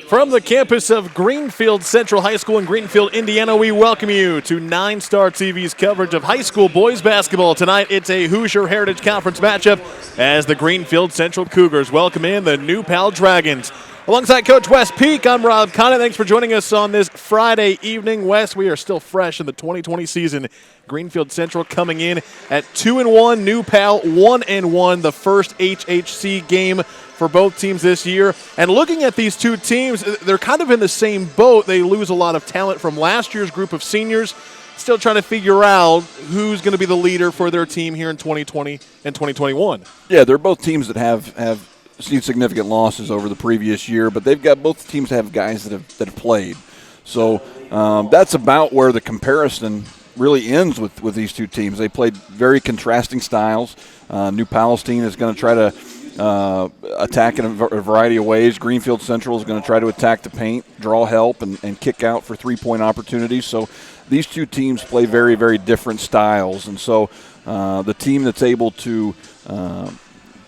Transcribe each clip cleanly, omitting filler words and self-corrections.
From the campus of Greenfield Central High School in Greenfield, Indiana, we welcome you to NineStar TV's coverage of high school boys basketball. Tonight, it's a Hoosier Heritage Conference matchup as the Greenfield Central Cougars welcome in the New Pal Dragons. Alongside Coach Wes Peek, I'm Rob Connett. Thanks for joining us on this Friday evening. Wes, we are still fresh in the 2020 season. Greenfield Central coming in at 2-1, New Pal 1-1, the first HHC game for both teams this year. And looking at these two teams, they're kind of in the same boat. They lose a lot of talent from last year's group of seniors. Still trying to figure out who's going to be the leader for their team here in 2020 and 2021. Yeah, they're both teams that have seen significant losses over the previous year, but both teams have guys that have played. So that's about where the comparison really ends with these two teams. They played very contrasting styles. New Palestine is going to try to attack in a variety of ways. Greenfield Central is going to try to attack the paint, draw help, and kick out for three-point opportunities. So these two teams play very, very different styles. And so the team that's able to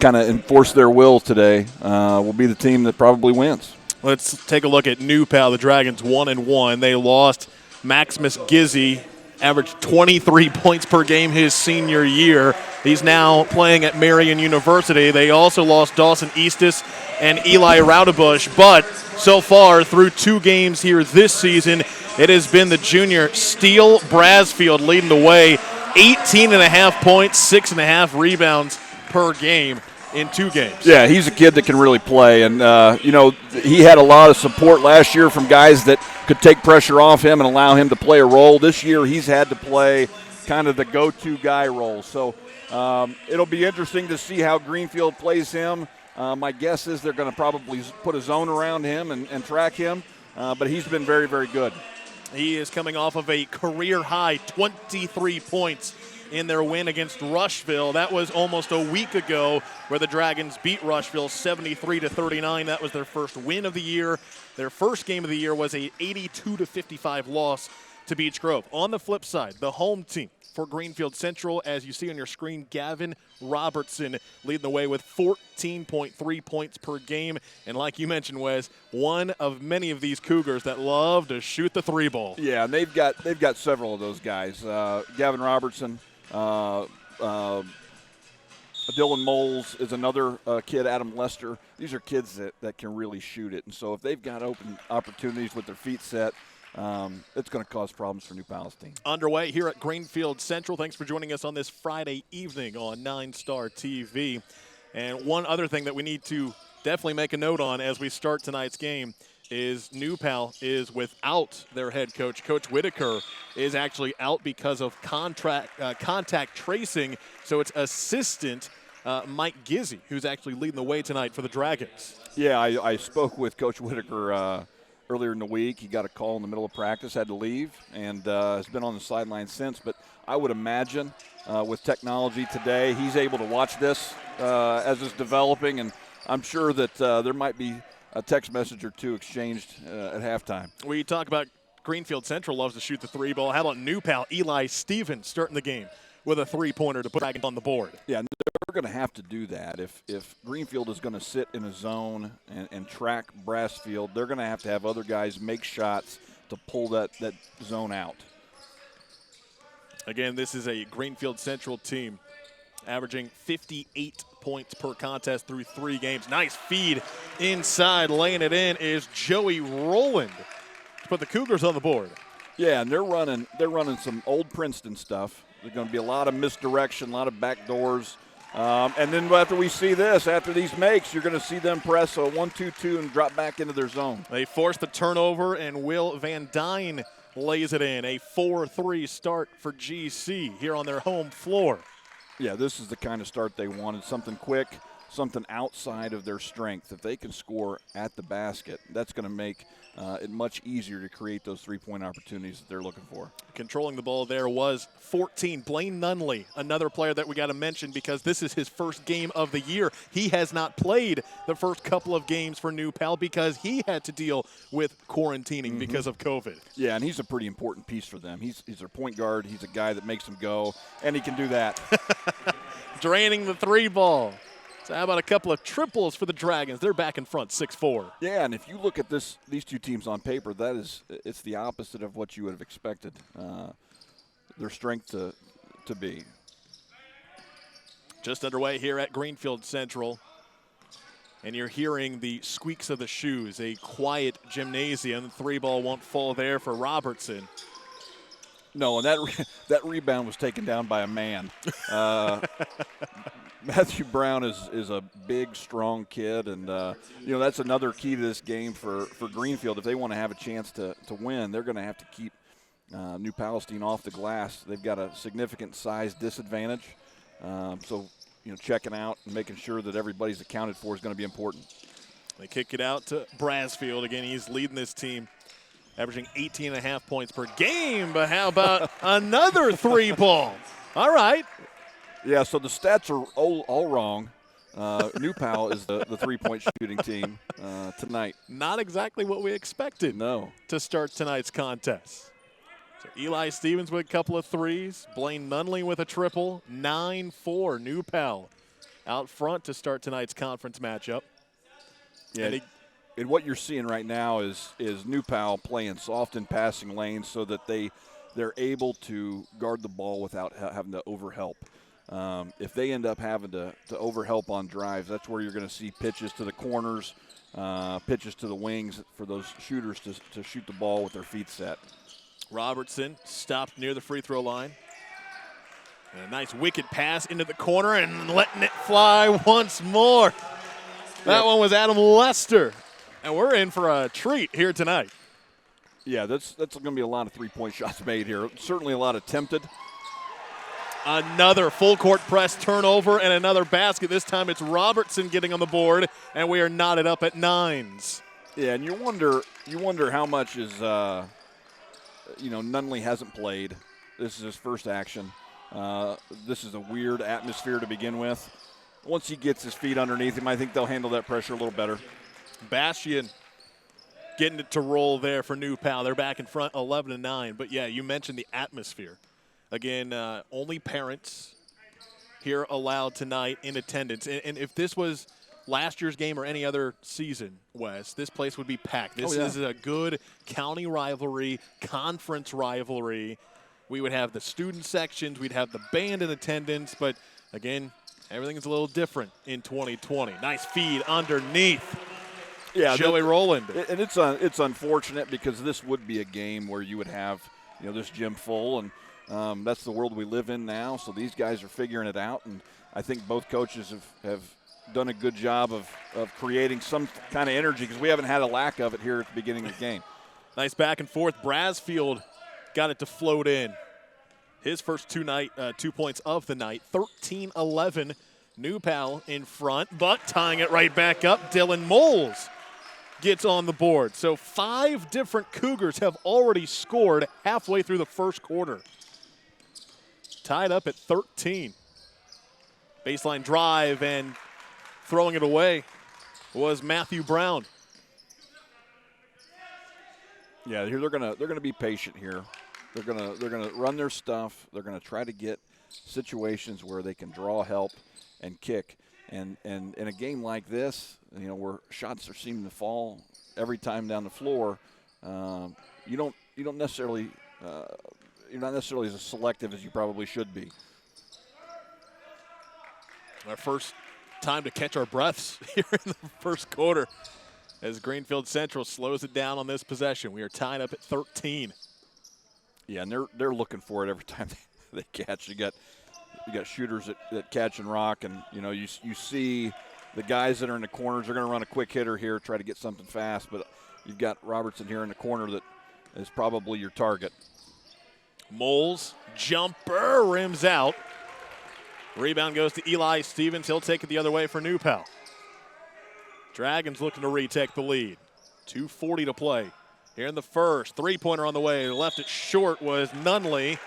kind of enforce their will today will be the team that probably wins. Let's take a look at New Pal. The Dragons 1-1. They lost Maximus Gizzi, averaged 23 points per game his senior year. He's now playing at Marian University. They also lost Dawson Eastis and Eli Raudebush, but so far through two games here this season, it has been the junior Steele Brasfield leading the way, 18.5 points, 6.5 rebounds per game in two games. Yeah, he's a kid that can really play, and he had a lot of support last year from guys that could take pressure off him and allow him to play a role. This year he's had to play kind of the go-to guy role. So it'll be interesting to see how Greenfield plays him. My guess is they're going to probably put a zone around him and track him, but he's been very, very good. He is coming off of a career-high 23 points in their win against Rushville. That was almost a week ago where the Dragons beat Rushville 73-39. That was their first win of the year. Their first game of the year was a 82-55 loss to Beech Grove. On the flip side, the home team for Greenfield Central, as you see on your screen, Gavin Robertson leading the way with 14.3 points per game. And like you mentioned, Wes, one of many of these Cougars that love to shoot the three ball. Yeah, and they've got several of those guys. Gavin Robertson, Dylan Moles is another kid, Adam Lester. These are kids that can really shoot it. And so if they've got open opportunities with their feet set, it's going to cause problems for New Palestine. Underway here at Greenfield Central. Thanks for joining us on this Friday evening on NineStar TV. And one other thing that we need to definitely make a note on as we start tonight's game is New Pal is without their head coach. Coach Whitaker is actually out because of contact tracing. So it's assistant Mike Gizzi who's actually leading the way tonight for the Dragons. Yeah, I spoke with Coach Whitaker earlier in the week. He got a call in the middle of practice, had to leave, and has been on the sideline since. But I would imagine with technology today, he's able to watch this as it's developing, and I'm sure that there might be a text message or two exchanged at halftime. We talk about Greenfield Central loves to shoot the three ball. How about New Pal? Eli Stevens starting the game with a three-pointer to put Dragons on the board. Yeah, they're going to have to do that. If Greenfield is going to sit in a zone and track Brasfield, they're going to have other guys make shots to pull that zone out. Again, this is a Greenfield Central team averaging 58 points per contest through three games. Nice feed inside. Laying it in is Joey Rowland to put the Cougars on the board. Yeah, and they're running some old Princeton stuff. There's going to be a lot of misdirection, a lot of back doors. And then after we see this, after these makes, you're going to see them press a 1-2-2 and drop back into their zone. They force the turnover, and Will Van Dyne lays it in. A 4-3 start for GC here on their home floor. Yeah, this is the kind of start they wanted, something quick, something outside of their strength. If they can score at the basket, that's going to make it much easier to create those three-point opportunities that they're looking for. Controlling the ball there was 14. Blaine Nunley, another player that we got to mention because this is his first game of the year. He has not played the first couple of games for New Pal because he had to deal with quarantining because of COVID. Yeah, and he's a pretty important piece for them. He's their point guard. He's a guy that makes them go, and he can do that. Draining the three ball. So how about a couple of triples for the Dragons? They're back in front, 6-4. Yeah, and if you look at these two teams on paper, it's the opposite of what you would have expected their strength to be. Just underway here at Greenfield Central. And you're hearing the squeaks of the shoes, a quiet gymnasium. Three ball won't fall there for Robertson. No, and that rebound was taken down by a man. Matthew Brown is a big, strong kid, and that's another key to this game for Greenfield. If they want to have a chance to win, they're going to have to keep New Palestine off the glass. They've got a significant size disadvantage, so checking out and making sure that everybody's accounted for is going to be important. They kick it out to Brasfield. Again, he's leading this team, averaging 18.5 points per game. But how about another three ball? All right. Yeah, so the stats are all wrong. New Pal is the three-point shooting team tonight. Not exactly what we expected to start tonight's contest. So Eli Stevens with a couple of threes. Blaine Nunley with a triple. 9-4, New Pal out front to start tonight's conference matchup. Yeah, and what you're seeing right now is New Pal playing soft in passing lanes so that they're able to guard the ball without having to overhelp. If they end up having to overhelp on drives, that's where you're going to see pitches to the corners, pitches to the wings for those shooters to shoot the ball with their feet set. Robertson stopped near the free throw line. And a nice wicked pass into the corner and letting it fly once more. That one was Adam Lester. And we're in for a treat here tonight. Yeah, that's going to be a lot of three-point shots made here. Certainly a lot attempted. Another full court press turnover and another basket. This time it's Robertson getting on the board, and we are knotted up at nines. Yeah, and you wonder how much is Nunley hasn't played. This is his first action. This is a weird atmosphere to begin with. Once he gets his feet underneath him, I think they'll handle that pressure a little better. Bastian getting it to roll there for New Pal. They're back in front 11-9. But, yeah, you mentioned the atmosphere. Again, only parents here allowed tonight in attendance. And if this was last year's game or any other season, Wes, this place would be packed. This is a good county rivalry, conference rivalry. We would have the student sections. We'd have the band in attendance. But, again, everything's a little different in 2020. Nice feed underneath. Yeah, Joey Rowland. And it's unfortunate because this would be a game where you would have this gym full, and that's the world we live in now. So these guys are figuring it out, and I think both coaches have done a good job of creating some kind of energy because we haven't had a lack of it here at the beginning of the game. Nice back and forth. Brasfield got it to float in. His first 2 points of the night, 13-11. New Pal in front, but tying it right back up, Dylan Moles gets on the board. So 5 different Cougars have already scored halfway through the first quarter. Tied up at 13. Baseline drive and throwing it away was Matthew Brown. Yeah, they're gonna be patient here. They're gonna run their stuff. They're gonna try to get situations where they can draw help and kick. And in a game like this, where shots are seeming to fall every time down the floor, you're not necessarily as selective as you probably should be. Our first time to catch our breaths here in the first quarter as Greenfield Central slows it down on this possession. We are tied up at 13. Yeah, and they're looking for it every time they catch. You got shooters that catch and rock, and you see the guys that are in the corners are going to run a quick hitter here, try to get something fast, but you've got Robertson here in the corner that is probably your target. Moles, jumper, rims out. Rebound goes to Eli Stevens. He'll take it the other way for New Pal. Dragons looking to retake the lead. 2:40 to play here in the first. Three-pointer on the way. Left it short was Nunley.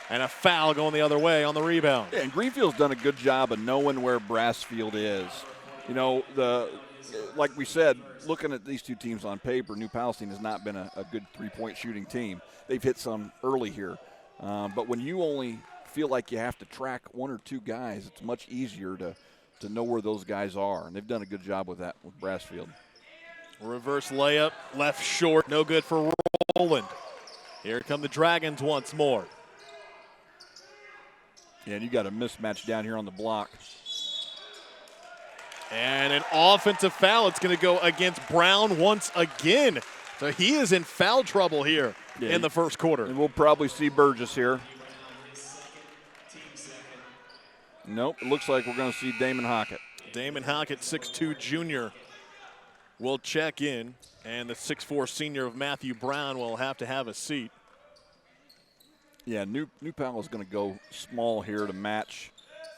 And a foul going the other way on the rebound. Yeah, and Greenfield's done a good job of knowing where Brasfield is. Like we said, looking at these two teams on paper, New Palestine has not been a good three-point shooting team. They've hit some early here. But when you only feel like you have to track 1 or 2 guys, it's much easier to to know where those guys are, and they've done a good job with that with Brassfield. Reverse layup, left short, no good for Roland. Here come the Dragons once more. Yeah, and you got a mismatch down here on the block. And an offensive foul. It's going to go against Brown once again. So he is in foul trouble here in the first quarter. And we'll probably see Burgess here. Nope, it looks like we're going to see Damon Hockett. Damon Hockett, 6'2 junior, will check in. And the 6'4 senior of Matthew Brown will have to have a seat. Yeah, New Pal is going to go small here to match,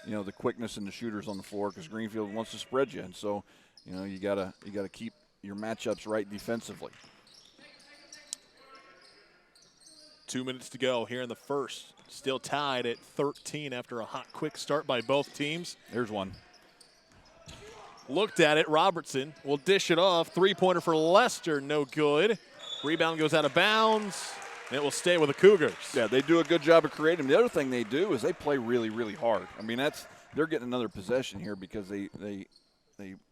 the quickness and the shooters on the floor because Greenfield wants to spread you, and so, you gotta keep your matchups right defensively. 2 minutes to go here in the first. Still tied at 13 after a hot, quick start by both teams. There's one. Looked at it. Robertson will dish it off. Three-pointer for Lester, no good. Rebound goes out of bounds. And it will stay with the Cougars. Yeah, they do a good job of creating. The other thing they do is they play really, really hard. I mean, they're getting another possession here because they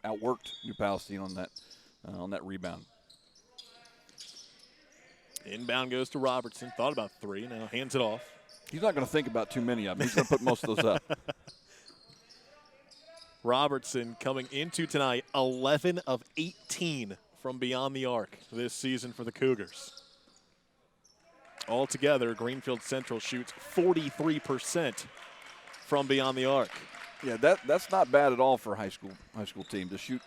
outworked New Palestine on that rebound. Inbound goes to Robertson. Thought about three. Now hands it off. He's not going to think about too many of them. He's going to put most of those up. Robertson coming into tonight 11 of 18 from beyond the arc this season for the Cougars. Altogether, Greenfield Central shoots 43% from beyond the arc. Yeah, that's not bad at all for a high school team to shoot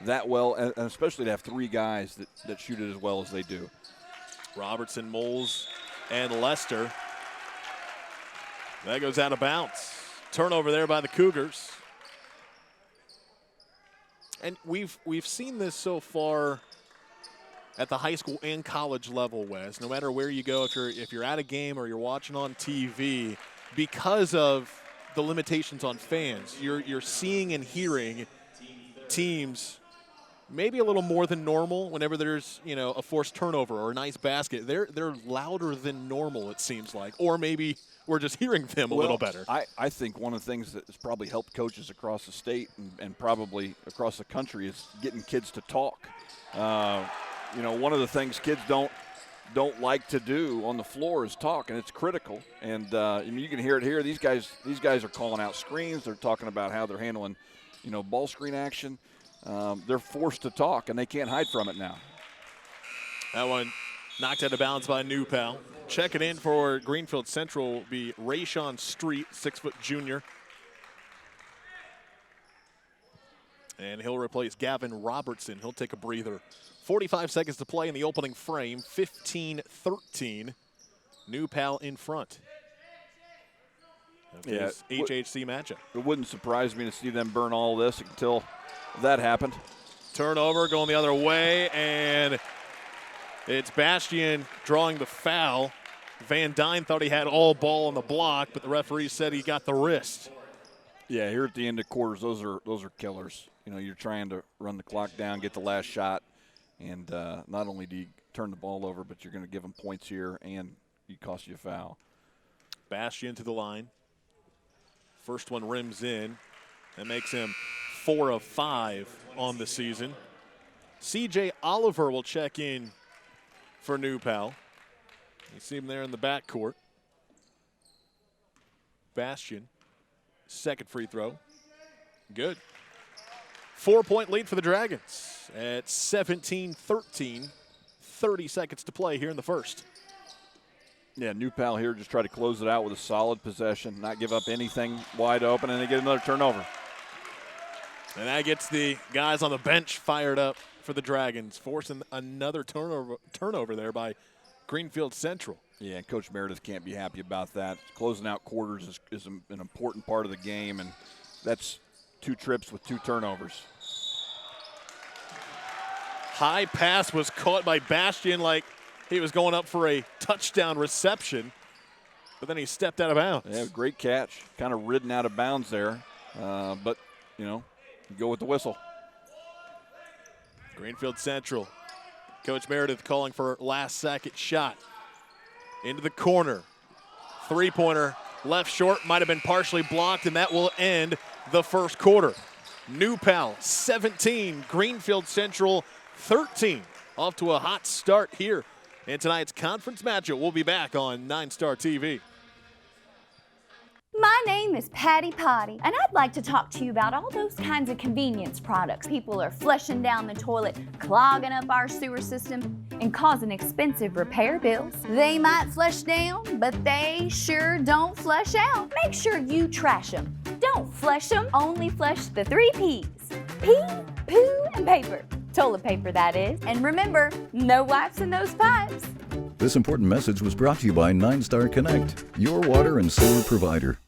that well, and especially to have three guys that shoot it as well as they do. Robertson, Moles, and Lester. That goes out of bounds. Turnover there by the Cougars. And we've seen this so far at the high school and college level, Wes. No matter where you go, if you're at a game or you're watching on TV, because of the limitations on fans, you're seeing and hearing teams maybe a little more than normal whenever there's a forced turnover or a nice basket. They're louder than normal, it seems like, or maybe we're just hearing them a little better. I think one of the things that has probably helped coaches across the state and probably across the country is getting kids to talk. One of the things kids don't like to do on the floor is talk, and it's critical. And you can hear it here. These guys are calling out screens. They're talking about how they're handling, ball screen action. They're forced to talk, and they can't hide from it now. That one knocked out of bounds by New Pal. Checking in for Greenfield Central will be Rayshawn Street, 6' junior. And he'll replace Gavin Robertson. He'll take a breather. 45 seconds to play in the opening frame. 15-13. New Pal in front. Yeah, HHC matchup. It wouldn't surprise me to see them burn all this until that happened. Turnover going the other way, and it's Bastian drawing the foul. Van Dyne thought he had all ball on the block, but the referee said he got the wrist. Yeah, here at the end of quarters, those are killers. You're trying to run the clock down, get the last shot, and not only do you turn the ball over, but you're going to give them points here, and it costs you a foul. Bastian to the line. First one rims in. That makes him 4 of 5 on the season. C.J. Oliver will check in for New Pal. You see him there in the backcourt. Bastian, second free throw. Good. 4-point lead for the Dragons at 17-13. 30 seconds to play here in the first. Yeah, New Pal here just try to close it out with a solid possession, not give up anything wide open, and they get another turnover. And that gets the guys on the bench fired up for the Dragons, forcing another turnover there by Greenfield Central. Yeah, and Coach Meredith can't be happy about that. Closing out quarters is an important part of the game, and that's 2 trips with 2 turnovers. High pass was caught by Bastian like he was going up for a touchdown reception, but then he stepped out of bounds. Yeah, great catch. Kind of ridden out of bounds there, but, you go with the whistle. Greenfield Central. Coach Meredith calling for last-second shot. Into the corner. Three-pointer left short, might have been partially blocked, and that will end the first quarter. New Pal 17, Greenfield Central 13. Off to a hot start here in tonight's conference matchup. We'll be back on NineStar TV. My name is Patty Potty, and I'd like to talk to you about all those kinds of convenience products. People are flushing down the toilet, clogging up our sewer system, and causing expensive repair bills. They might flush down, but they sure don't flush out. Make sure you trash them. Don't flush them, only flush the 3 P's. Pee, poo, and paper. Toilet paper, that is. And remember, no wipes in those pipes. This important message was brought to you by NineStar Connect, your water and sewer provider.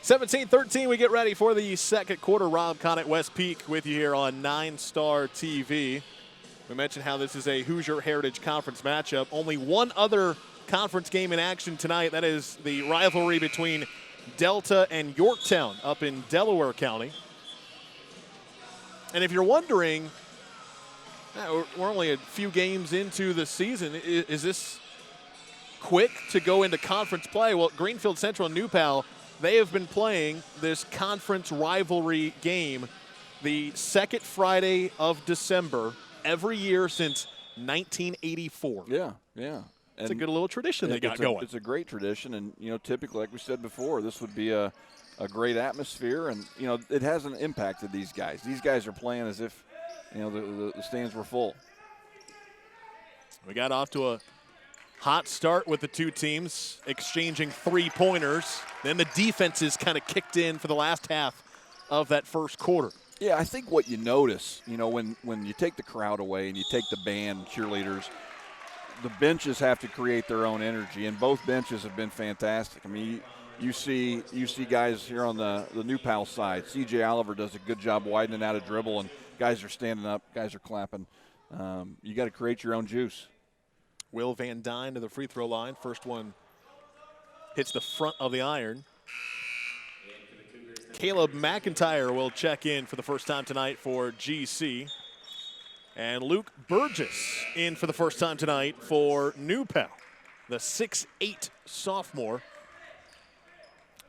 17-13, we get ready for the second quarter. Rob, Connett, Wes Peek with you here on NineStar TV. We mentioned how this is a Hoosier Heritage Conference matchup. Only one other conference game in action tonight. That is the rivalry between Delta and Yorktown up in Delaware County. And if you're wondering, we're only a few games into the season. Is this quick to go into conference play? Well, Greenfield Central and New Pal, they have been playing this conference rivalry game the second Friday of December every year since 1984. Yeah. It's a good little tradition they got going. It's a great tradition, and, typically, like we said before, this would be a great atmosphere, and, it hasn't impacted these guys. These guys are playing as if, the stands were full. We got off to a hot start with the two teams exchanging 3-pointers. Then the defenses kind of kicked in for the last half of that first quarter. Yeah, I think what you notice, when you take the crowd away and you take the band, cheerleaders, the benches have to create their own energy, and both benches have been fantastic. I mean, you see guys here on the New Pal side. C.J. Oliver does a good job widening out a dribble, and guys are standing up, guys are clapping. You got to create your own juice. Will Van Dyne to the free throw line. First one hits the front of the iron. Caleb McIntyre will check in for the first time tonight for GC. And Luke Burgess in for the first time tonight for New Pal, the 6'8 sophomore.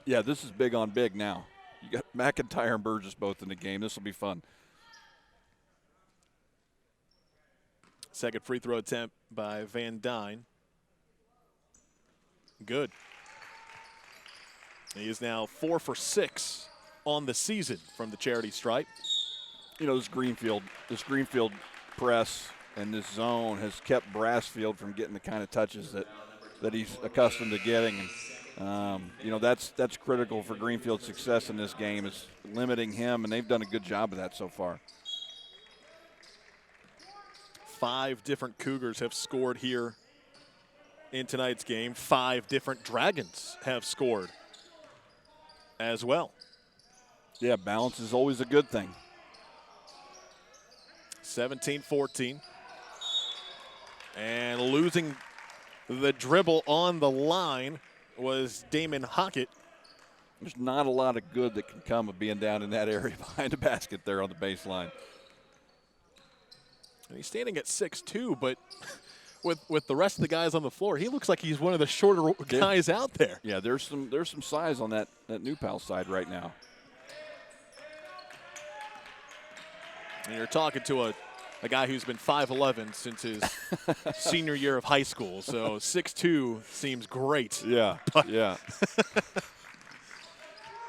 Yeah, this is big on big now. You got McIntyre and Burgess both in the game. This will be fun. Second free throw attempt by Van Dyne. Good. He is now 4 for 6 on the season from the charity stripe. This Greenfield press and this zone has kept Brassfield from getting the kind of touches that he's accustomed to getting. And, that's critical for Greenfield's success in this game, is limiting him, and they've done a good job of that so far. 5 different Cougars have scored here in tonight's game. 5 different Dragons have scored as well. Yeah, balance is always a good thing. 17-14. And losing the dribble on the line was Damon Hockett. There's not a lot of good that can come of being down in that area behind the basket there on the baseline. And he's standing at 6'2", but with the rest of the guys on the floor, he looks like he's one of the shorter guys out there. Yeah, there's some size on that New Pal side right now. And you're talking to a guy who's been 5'11" since his senior year of high school, so 6'2" seems great. Yeah, yeah.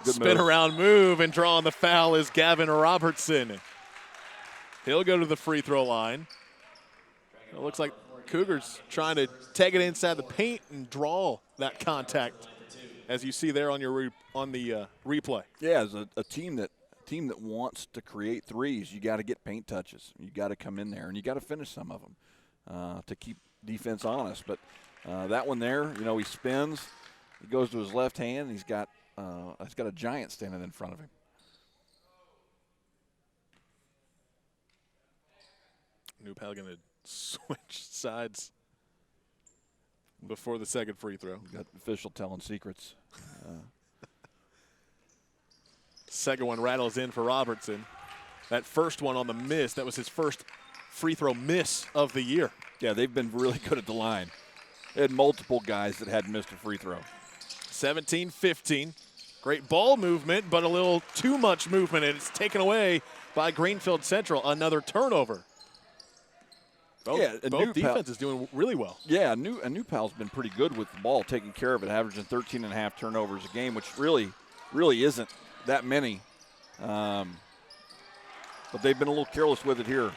Spin around move and drawing the foul is Gavin Robertson. He'll go to the free throw line. It looks like Cougars trying to take it inside the paint and draw that contact, as you see there on your replay. Yeah, as a team that wants to create threes, you got to get paint touches. You got to come in there and you got to finish some of them to keep defense honest. But that one there, he spins, he goes to his left hand. And he's got a giant standing in front of him. New Pal going to switch sides before the second free throw. Got official telling secrets. Second one rattles in for Robertson. That first one on the miss, that was his first free throw miss of the year. Yeah, they've been really good at the line. They had multiple guys that hadn't missed a free throw. 17-15. Great ball movement, but a little too much movement, and it's taken away by Greenfield Central. Another turnover. Both defenses doing really well. Yeah, New Pal's been pretty good with the ball, taking care of it, averaging 13.5 turnovers a game, which really isn't that many. But they've been a little careless with it here.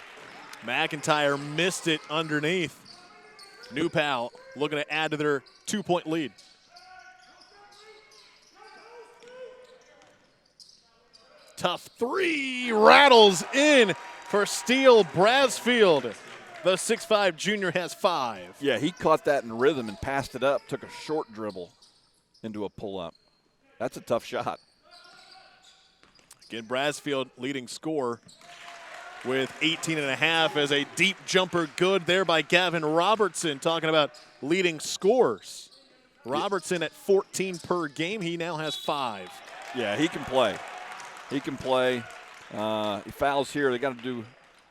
McIntyre missed it underneath. New Pal looking to add to their 2-point lead. Tough three, rattles in for Steele Brasfield. The 6'5 junior has 5. Yeah, he caught that in rhythm and passed it up, took a short dribble into a pull-up. That's a tough shot. Again, Brasfield leading scorer with 18.5 as a deep jumper good there by Gavin Robertson. Talking about leading scorers. Robertson at 14 per game. He now has 5. Yeah, he can play. He can play. He fouls here. They got to do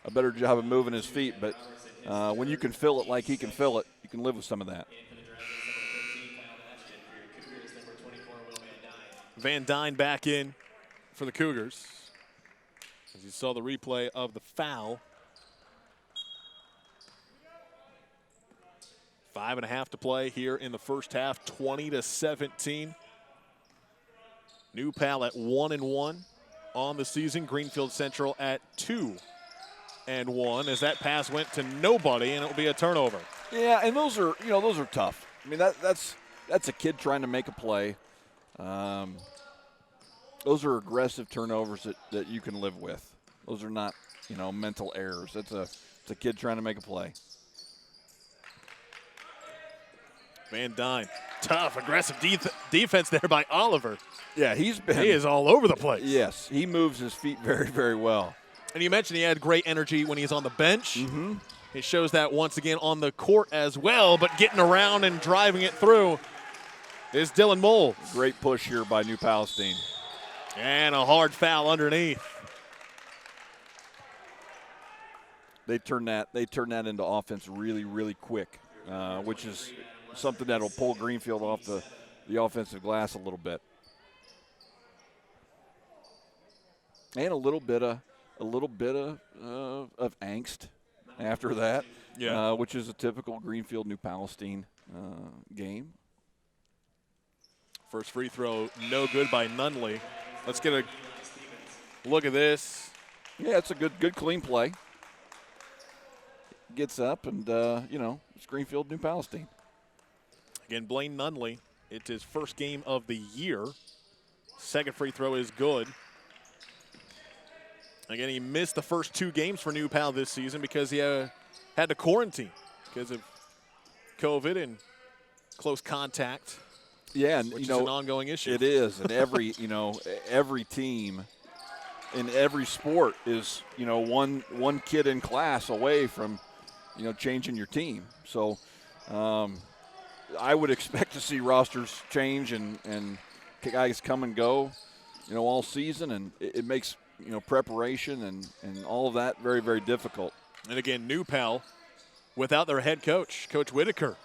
a better job of moving his feet, but when you can fill it like he can fill it, you can live with some of that. Van Dyne back in for the Cougars. As you saw the replay of the foul. 5.5 to play here in the first half, 20-17. New Pal at 1-1 on the season. Greenfield Central at 2-1 as that pass went to nobody, and it'll be a turnover. Yeah, and those are tough. I mean, that's a kid trying to make a play. Those are aggressive turnovers that you can live with. Those are not, mental errors. It's a kid trying to make a play. Van Dyne, tough, aggressive defense there by Oliver. Yeah, he is all over the place. Yes, he moves his feet very, very well. And you mentioned he had great energy when he's on the bench. Mm-hmm. He shows that once again on the court as well, but getting around and driving it through is Dylan Moles. Great push here by New Palestine. And a hard foul underneath. They turn that into offense really, really quick, which is something that will pull Greenfield off the offensive glass a little bit. And a little bit of angst after that, which is a typical Greenfield New Palestine game. First free throw, no good by Nunley. Let's get a look at this. Yeah, it's a good clean play. Gets up and it's Greenfield New Palestine. Again, Blaine Nunley. It's his first game of the year. Second free throw is good. Again, he missed the first 2 games for New Pal this season because he had to quarantine because of COVID and close contact. Yeah, and which is an ongoing issue. It is, and every every team in every sport is one kid in class away from changing your team. So I would expect to see rosters change and guys come and go all season, and it makes preparation and all of that very, very difficult. And again, New Pal, without their head coach, Coach Whitaker,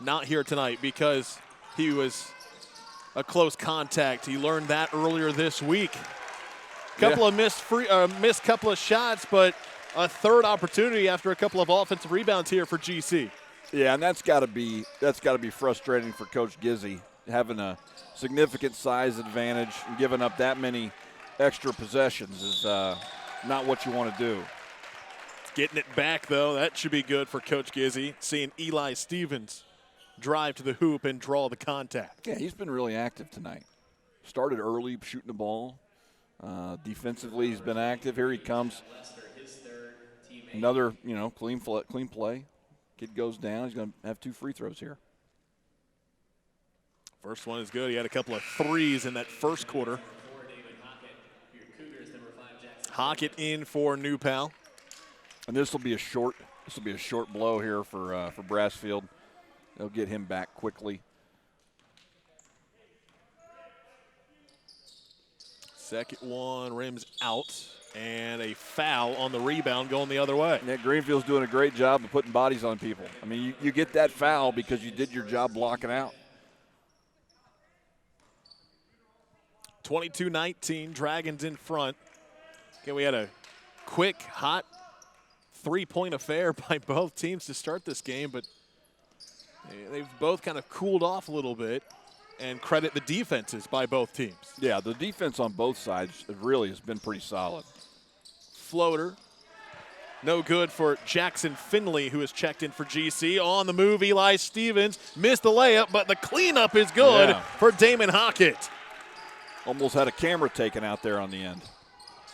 not here tonight because he was a close contact. He learned that earlier this week. Couple of missed couple of shots, but a third opportunity after a couple of offensive rebounds here for GC. Yeah, and that's got to be frustrating for Coach Gizzy, having a significant size advantage and giving up that many extra possessions is not what you want to do. Getting it back, though, that should be good for Coach Gizzy. Seeing Eli Stevens drive to the hoop and draw the contact. Yeah, he's been really active tonight. Started early, shooting the ball. Defensively, he's been active. Here he comes. Another, clean play. Kid goes down. He's going to have 2 free throws here. First one is good. He had a couple of threes in that first quarter. Hockett in for New Pal. And this will be a short blow here for Brasfield. They'll get him back quickly. Second one, rims out, and a foul on the rebound going the other way. Yeah, Greenfield's doing a great job of putting bodies on people. I mean, you get that foul because you did your job blocking out. 22-19, Dragons in front. Okay, we had a quick, hot three-point affair by both teams to start this game, but they've both kind of cooled off a little bit, and credit the defenses by both teams. Yeah, the defense on both sides really has been pretty solid. Floater. No good for Jackson Finley, who has checked in for GC. On the move, Eli Stevens missed the layup, but the cleanup is good for Damon Hockett. Almost had a camera taken out there on the end.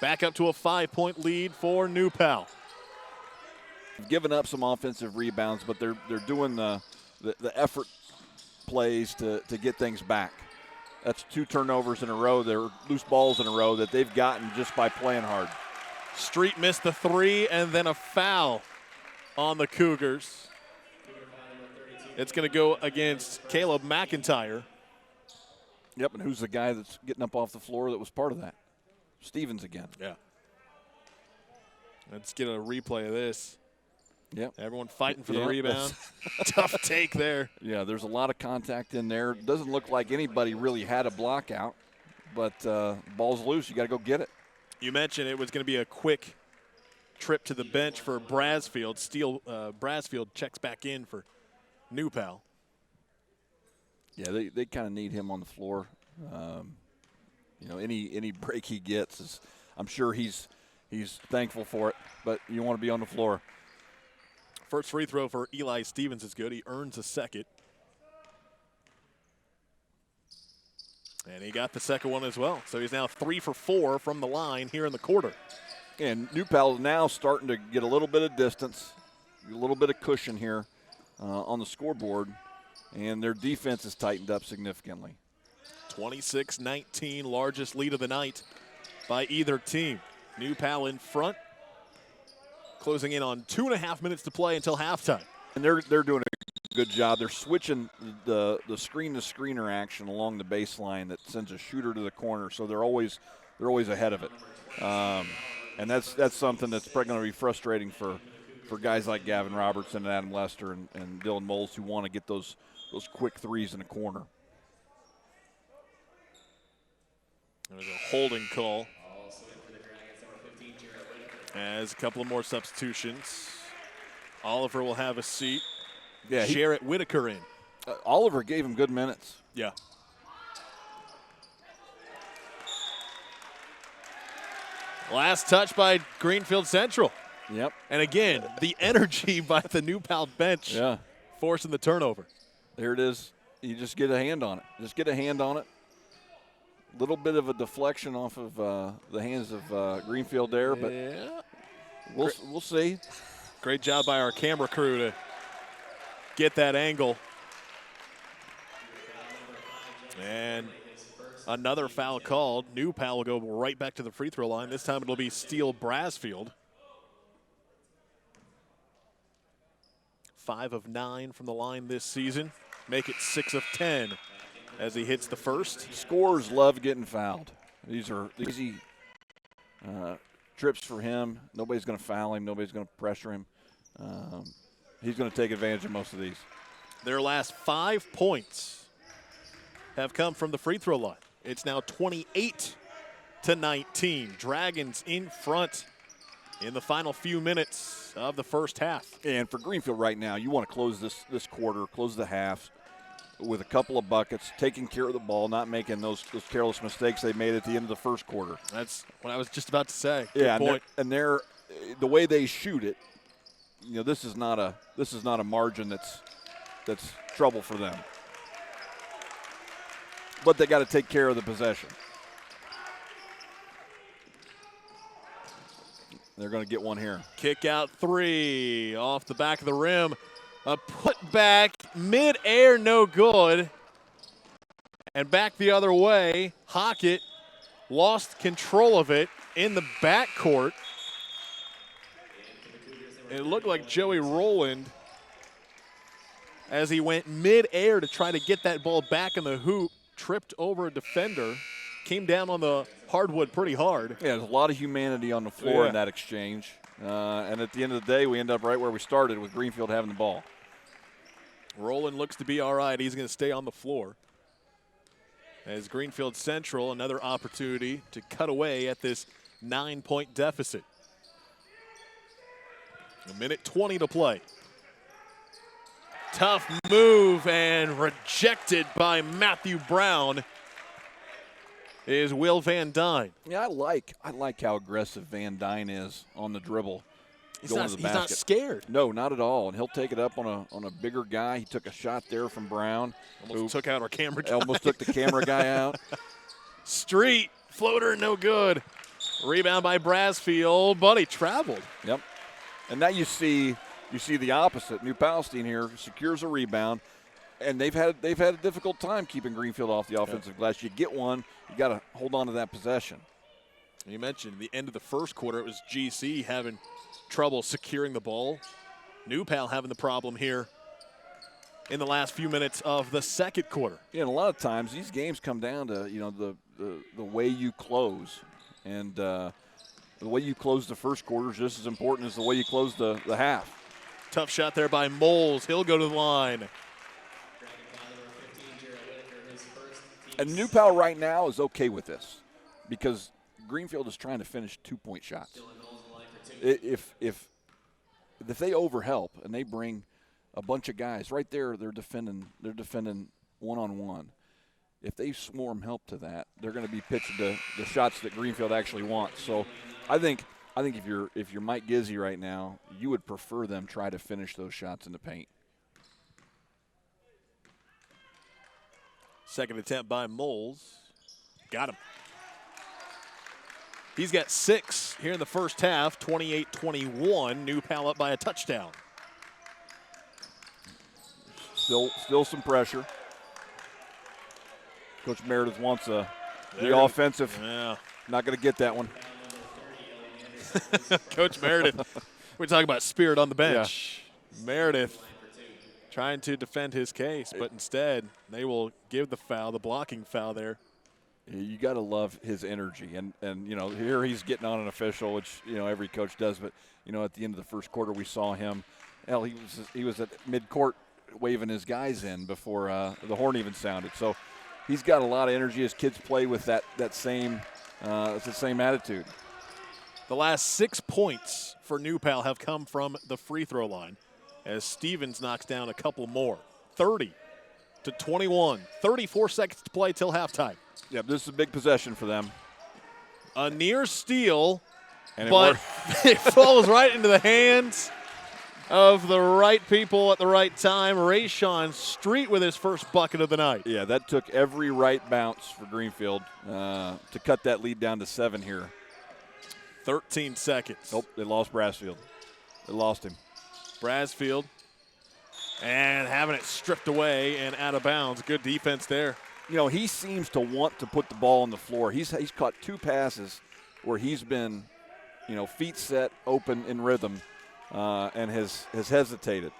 Back up to a 5-point lead for New Pal. Given up some offensive rebounds, but they're doing the effort plays to get things back. That's 2 turnovers in a row. They're loose balls in a row that they've gotten just by playing hard. Street missed the 3, and then a foul on the Cougars. It's going to go against Caleb McIntyre. Yep, and who's the guy that's getting up off the floor that was part of that? Stevens again. Yeah. Let's get a replay of this. Yep. Everyone fighting for the rebound. Tough take there. Yeah, there's a lot of contact in there. Doesn't look like anybody really had a block out, but ball's loose. You got to go get it. You mentioned it was going to be a quick trip to the bench for Brasfield. Brasfield checks back in for New Pal. Yeah, they kind of need him on the floor. Any break he gets is, I'm sure he's thankful for it, but you want to be on the floor. First free throw for Eli Stevens is good. He earns a second. And he got the second one as well. So he's now 3 for 4 from the line here in the quarter. And New Pal is now starting to get a little bit of distance, a little bit of cushion here on the scoreboard, and their defense has tightened up significantly. 26-19, largest lead of the night by either team. New Pal in front, closing in on 2.5 minutes to play until halftime. And they're doing a good job. They're switching the screen-to-screener action along the baseline that sends a shooter to the corner, so they're always ahead of it. And that's something that's probably going to be frustrating for guys like Gavin Robertson and Adam Lester and Dylan Moles who want to get those quick threes in the corner. There's a holding call. As a couple of more substitutions. Oliver will have a seat. Yeah, Jarrett Whitaker in. Oliver gave him good minutes. Yeah. Last touch by Greenfield Central. Yep. And again, the energy by the New Pal bench forcing the turnover. There it is. You just get a hand on it. Just get a hand on it. Little bit of a deflection off of the hands of Greenfield there, but we'll see. Great job by our camera crew to get that angle. And another foul called. New Pal will go right back to the free throw line. This time it'll be Steele Brasfield. 5 of 9 from the line this season. Make it 6 of 10 as he hits the first. Scorers love getting fouled. These are easy trips for him. Nobody's going to foul him. Nobody's going to pressure him. He's going to take advantage of most of these. Their last 5 points have come from the free throw line. It's now 28-19. Dragons in front in the final few minutes of the first half. And for Greenfield right now, you want to close this quarter, close the half with a couple of buckets, taking care of the ball, not making those careless mistakes they made at the end of the first quarter. That's what I was just about to say. Yeah, good point. And they're the way they shoot it. You know, this is not a margin that's trouble for them. But they got to take care of the possession. They're going to get one here. Kick out 3 off the back of the rim. A putback, mid-air, no good. And back the other way, Hockett lost control of it in the backcourt. It looked like Joey Rowland, as he went mid-air to try to get that ball back in the hoop, tripped over a defender, came down on the hardwood pretty hard. Yeah, there's a lot of humanity on the floor in that exchange. And at the end of the day, we end up right where we started with Greenfield having the ball. Rowland looks to be all right. He's going to stay on the floor. as Greenfield Central, another opportunity to cut away at this 9-point deficit. 1:20 to play. Tough move and rejected by Matthew Brown is Will Van Dyne. Yeah, I like how aggressive Van Dyne is on the dribble. He's not scared. No, not at all. And he'll take it up on a bigger guy. He took a shot there from Brown. Almost took out our camera guy. Almost took the camera guy out. Street floater, no good. Rebound by Brasfield, but he traveled. Yep. And now you see the opposite. New Palestine here secures a rebound, and they've had a difficult time keeping Greenfield off the offensive glass. You get one, you got to hold on to that possession. You mentioned the end of the first quarter, it was GC having trouble securing the ball. New Pal having the problem here in the last few minutes of the second quarter. Yeah, and a lot of times these games come down to the way you close, and the way you close the first quarter is just as important as the way you close the half. Tough shot there by Moles. He'll go to the line. And New Pal right now is okay with this because Greenfield is trying to finish 2-point shots. If they overhelp and they bring a bunch of guys right there, they're defending one-on-one. If they swarm help to that, they're going to be pitching the shots that Greenfield actually wants. So I think if you're Mike Gizzi right now, you would prefer them try to finish those shots in the paint. Second attempt by Moles. Got him. He's got 6 here in the first half, 28-21. New Pal up by a touchdown. Still some pressure. Coach Meredith wants the offensive. Yeah. Not going to get that one. Coach Meredith, we're talking about spirit on the bench. Yeah. Meredith trying to defend his case, but instead they will give the foul, the blocking foul there. You got to love his energy, and here he's getting on an official, which every coach does. But at the end of the first quarter, we saw him. Hell, he was at midcourt waving his guys in before the horn even sounded. So he's got a lot of energy. His kids play with that same attitude. The last 6 points for New Pal have come from the free throw line, as Stevens knocks down a couple more. 30-21. 34 seconds to play till halftime. Yep, this is a big possession for them. A near steal, and but it falls right into the hands of the right people at the right time. Rayshawn Street with his first bucket of the night. Yeah, that took every right bounce for Greenfield to cut that lead down to 7 here. 13 seconds. Nope, they lost Brasfield. They lost him. Brasfield and having it stripped away and out of bounds. Good defense there. He seems to want to put the ball on the floor. He's caught 2 passes where he's been, feet set, open, in rhythm, and has hesitated.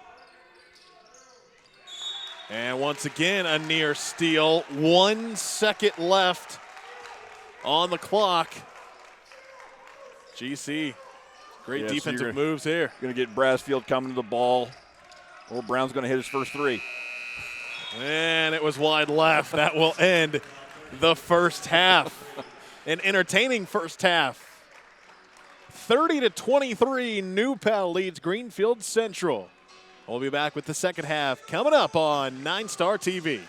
And once again, a near steal. 1 second left on the clock. GC, great defensive moves here. Going to get Brasfield coming to the ball, or Brown's going to hit his first 3. And it was wide left. That will end the first half. An entertaining first half. 30-23, New Pal leads Greenfield Central. We'll be back with the second half coming up on NineStar TV.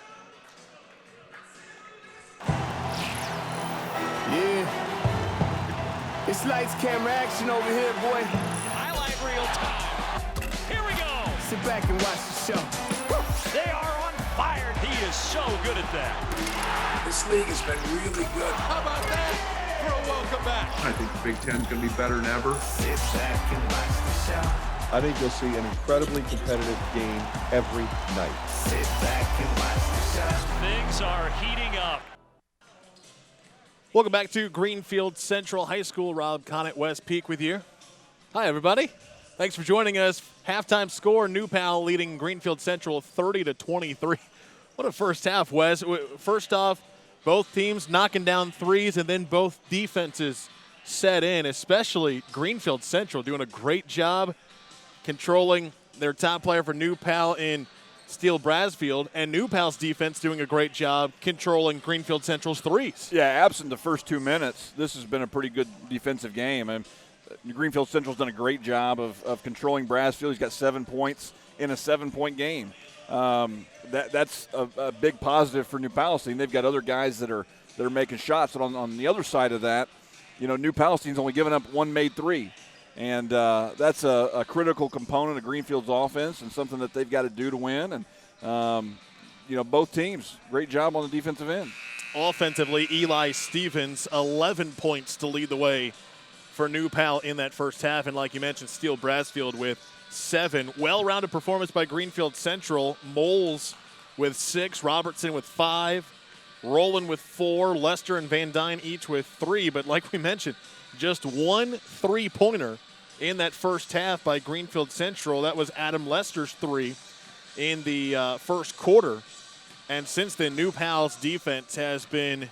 Yeah. It's lights, camera, action over here, boy. Highlight real time. Here we go. Sit back and watch the show. They are on fire. He is so good at that. This league has been really good. How about that for a welcome back? I think the Big Ten is going to be better than ever. Sit back and watch the show. I think you'll see an incredibly competitive game every night. Sit back and watch the show. Things are heating up. Welcome back to Greenfield Central High School. Rob Connett, Wes Peek with you. Hi, everybody. Thanks for joining us. Halftime score, New Pal leading Greenfield Central 30-23. What a first half, Wes. First off, both teams knocking down threes, and then both defenses set in, especially Greenfield Central doing a great job controlling their top player for New Pal in Steele Brasfield, and New Pal's defense doing a great job controlling Greenfield Central's threes. Yeah, absent the first 2 minutes, this has been a pretty good defensive game. And Greenfield Central's done a great job of controlling Brasfield. He's got 7 points in a 7-point game. That's a big positive for New Palestine. They've got other guys that are making shots. And on the other side of that, New Palestine's only given up 1 made 3. And that's a critical component of Greenfield's offense and something that they've got to do to win. And, both teams, great job on the defensive end. Offensively, Eli Stevens, 11 points to lead the way for New Pal in that first half. And like you mentioned, Steele Brasfield with 7. Well-rounded performance by Greenfield Central. Moles with 6, Robertson with 5, Rowland with 4, Lester and Van Dyne each with 3. But like we mentioned, just 1 3-pointer in that first half by Greenfield Central. That was Adam Lester's 3 in the first quarter. And since then, New Pal's defense has been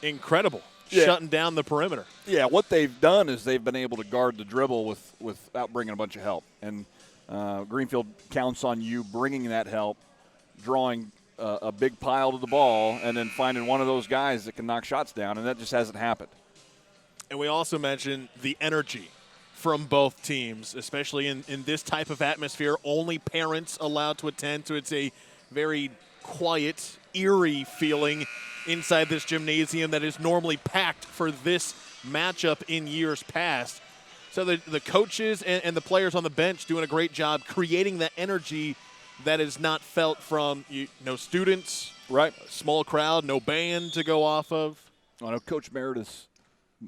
incredible, shutting down the perimeter. Yeah, what they've done is they've been able to guard the dribble without bringing a bunch of help. And Greenfield counts on you bringing that help, drawing a big pile to the ball, and then finding one of those guys that can knock shots down, and that just hasn't happened. And we also mentioned the energy from both teams, especially in this type of atmosphere. Only parents allowed to attend, so it's a very quiet, eerie feeling inside this gymnasium that is normally packed for this matchup in years past. So the coaches and the players on the bench doing a great job creating that energy that is not felt from no students, right? Small crowd, no band to go off of. I know Coach Meredith's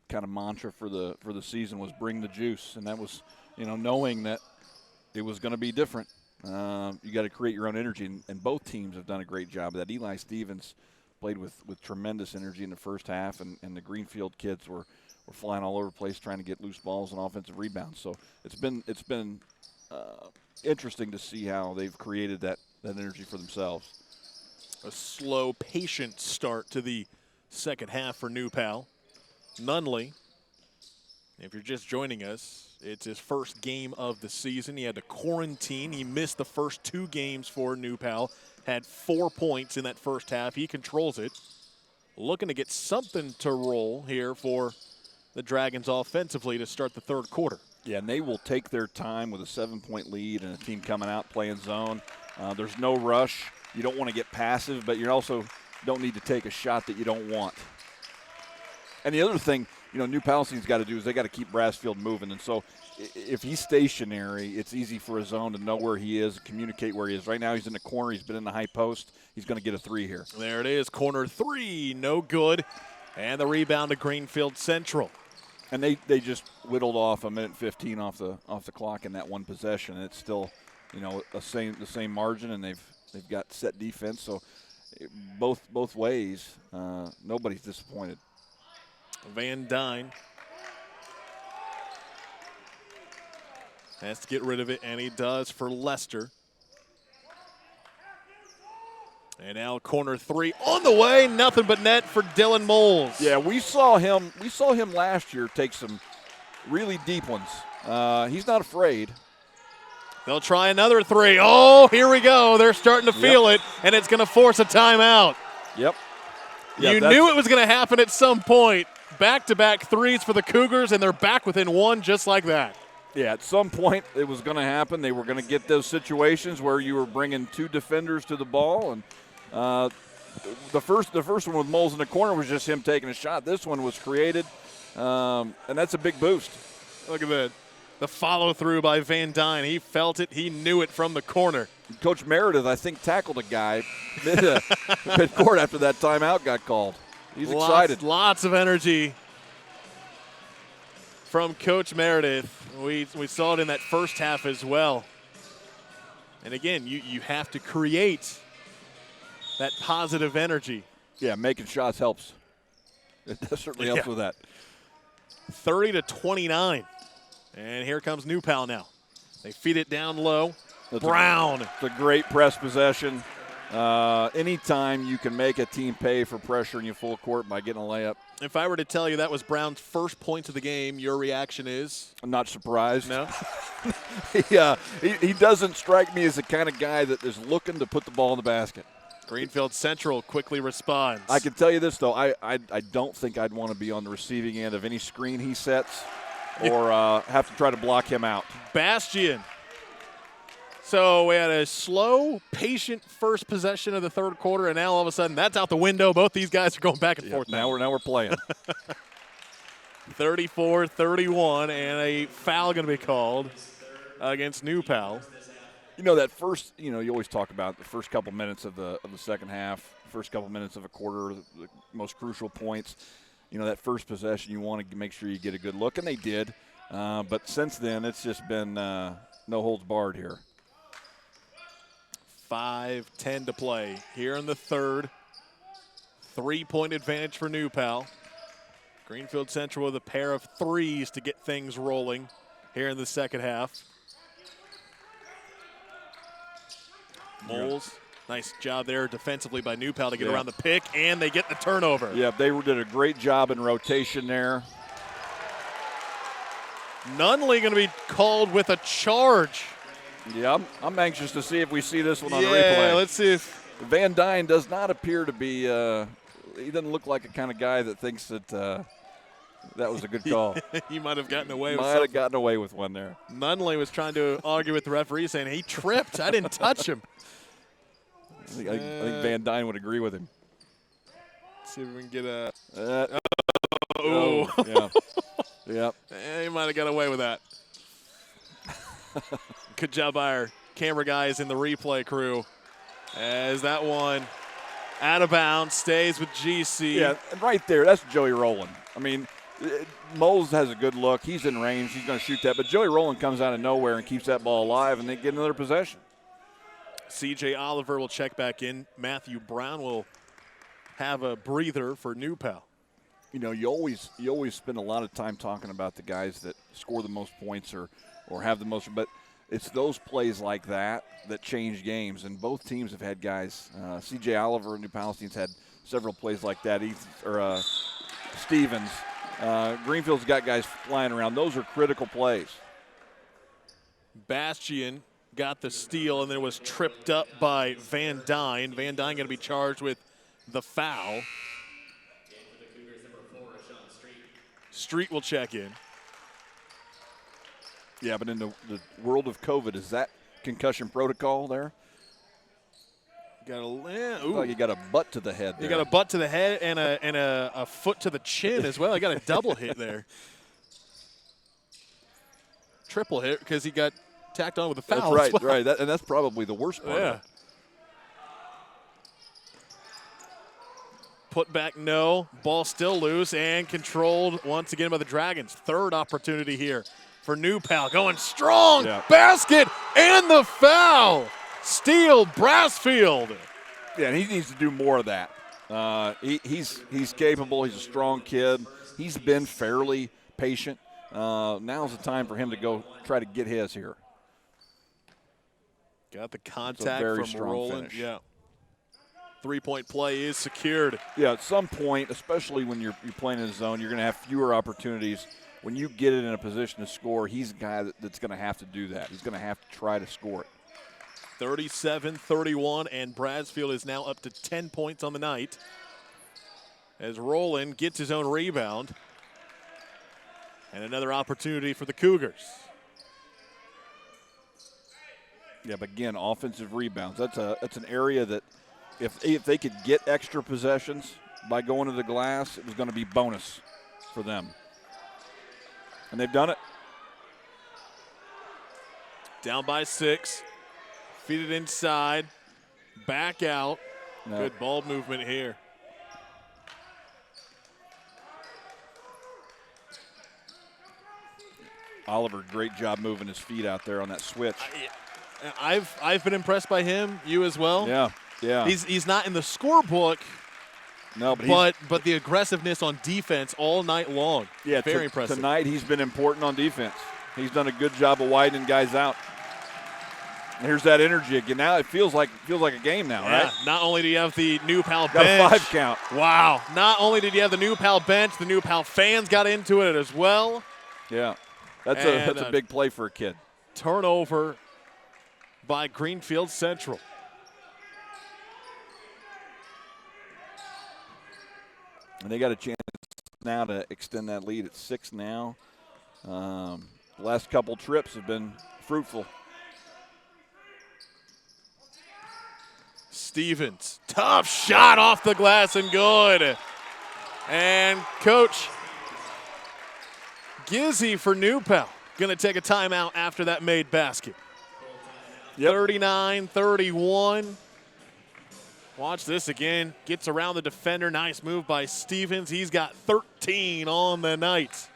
kind of mantra for the season was bring the juice, and that was knowing that it was going to be different. You got to create your own energy, and both teams have done a great job of that. Eli Stevens played with tremendous energy in the first half, and the Greenfield kids were flying all over the place trying to get loose balls and offensive rebounds. So it's been interesting to see how they've created that energy for themselves. A slow, patient start to the second half for New Pal. Nunley, if you're just joining us, it's his first game of the season. He had to quarantine. He missed the first 2 games for New Pal. Had 4 points in that first half. He controls it. Looking to get something to roll here for the Dragons offensively to start the third quarter. Yeah, and they will take their time with a 7-point lead and a team coming out playing zone. There's no rush. You don't want to get passive, but you also don't need to take a shot that you don't want. And the other thing, New Palestine's got to do is they got to keep Brasfield moving. And so if he's stationary, it's easy for his zone to know where he is, communicate where he is. Right now he's in the corner. He's been in the high post. He's going to get a 3 here. There it is, corner 3, no good. And the rebound to Greenfield Central. And they just whittled off 1:15 off the clock in that one possession. And it's still, the same margin, and they've got set defense. So both ways, nobody's disappointed. Van Dyne has to get rid of it, and he does for Lester. And now corner 3 on the way, nothing but net for Dylan Moles. Yeah, we saw him last year take some really deep ones. He's not afraid. They'll try another 3. Oh, here we go. They're starting to feel it, and it's going to force a timeout. Yep. You knew it was going to happen at some point. Back-to-back 3s for the Cougars, and they're back within 1 just like that. Yeah, at some point it was going to happen. They were going to get those situations where you were bringing 2 defenders to the ball, and the first one with Moles in the corner was just him taking a shot. This one was created, and that's a big boost. Look at that. The follow-through by Van Dyne. He felt it. He knew it from the corner. Coach Meredith, I think, tackled a guy mid-court after that timeout got called. He's excited. Lots of energy from Coach Meredith. We saw it in that first half as well. And again, you have to create that positive energy. Yeah, making shots helps. It certainly helps with that. 30-29. And here comes New Pal now. They feed it down low. Brown. It's a great press possession. Anytime you can make a team pay for pressuring you full court by getting a layup. If I were to tell you that was Brown's first points of the game, your reaction is? I'm not surprised. No? He doesn't strike me as the kind of guy that is looking to put the ball in the basket. Greenfield Central quickly responds. I can tell you this, though. I don't think I'd want to be on the receiving end of any screen he sets or have to try to block him out. Bastion. So we had a slow, patient first possession of the third quarter, and now all of a sudden that's out the window. Both these guys are going back and forth now. We're playing. 34-31, and a foul going to be called against New Pal. You know, that first, you always talk about the first couple minutes of the second half, first couple minutes of a quarter, the most crucial points. That first possession, you want to make sure you get a good look, and they did. But since then, it's just been no holds barred here. 5:10 to play here in the third. 3-point advantage for New Pal. Greenfield Central with a pair of threes to get things rolling here in the second half. Moles, nice job there defensively by New Pal to get around the pick, and they get the turnover. Yeah, they did a great job in rotation there. Nunley going to be called with a charge. Yeah, I'm anxious to see if we see this one on the Yeah, replay. let's see if Van Dyne does not appear to be he doesn't look like a kind of guy that thinks that that was a good call. he might have gotten away with Might have gotten away with one there. Nunley was trying to argue with the referee, saying he tripped. I didn't touch him. I think Van Dyne would agree with him. Let's see if we can get a. Yeah. Yep. He might have got away with that. Good job by our camera guys in the replay crew. As that one out of bounds, stays with GC. Yeah, and right there, that's Joey Rowland. I mean, Moles has a good look. He's in range. He's going to shoot that. But Joey Rowland comes out of nowhere and keeps that ball alive, and they get another possession. C.J. Oliver will check back in. Matthew Brown will have a breather for New Pal. You always spend a lot of time talking about the guys that score the most points or have the most, but it's those plays like that change games. And both teams have had guys. C.J. Oliver and New Palestine's had several plays like that. Stevens. Greenfield's got guys flying around. Those are critical plays. Bastion got the steal and then was tripped up by Van Dyne. Van Dyne going to be charged with the foul. Street will check in. Yeah, but in the world of COVID, is that concussion protocol there? You got a butt to the head there. You got a butt to the head and a foot to the chin as well. You got a double hit there. Triple hit because he got tacked on with a foul. That's right, as well. right. And that's probably the worst part of it. Put back, no. Ball still loose and controlled once again by the Dragons. Third opportunity here for New Pal. Going strong. Yeah. Basket and the foul. Steal, Brassfield. Yeah, and he needs to do more of that. He's capable. He's a strong kid. He's been fairly patient. Now's the time for him to go try to get his here. Got the contact very from strong Roland. finish. Yeah. 3-point play is secured. Yeah, at some point, especially when you're playing in the zone, you're going to have fewer opportunities. When you get it in a position to score, he's a guy that's going to have to do that. He's going to have to try to score it. 37-31, and Brassfield is now up to 10 points on the night as Roland gets his own rebound. And another opportunity for the Cougars. Yeah, but again, offensive rebounds. That's an area that if they could get extra possessions by going to the glass, it was going to be bonus for them. And they've done it. Down by 6. Feed it inside. Back out. No. Good ball movement here. Oliver, great job moving his feet out there on that switch. I've been impressed by him. You as well? Yeah. He's not in the scorebook. No, but the aggressiveness on defense all night long. Yeah, very impressive. Tonight he's been important on defense. He's done a good job of widening guys out. Here's that energy again. Now it feels like a game now, yeah, right? Not only do you have the New Pal Got bench. a 5 count. Wow. Not only did you have the New Pal bench, the New Pal fans got into it as well. Yeah. That's a big play for a kid. Turnover by Greenfield Central. And they got a chance now to extend that lead at 6 now. Last couple trips have been fruitful. Stevens, tough shot off the glass and good. And Coach Gizzy for New Pal going to take a timeout after that made basket. 39-31. Watch this again. Gets around the defender. Nice move by Stevens. He's got 13 on the night.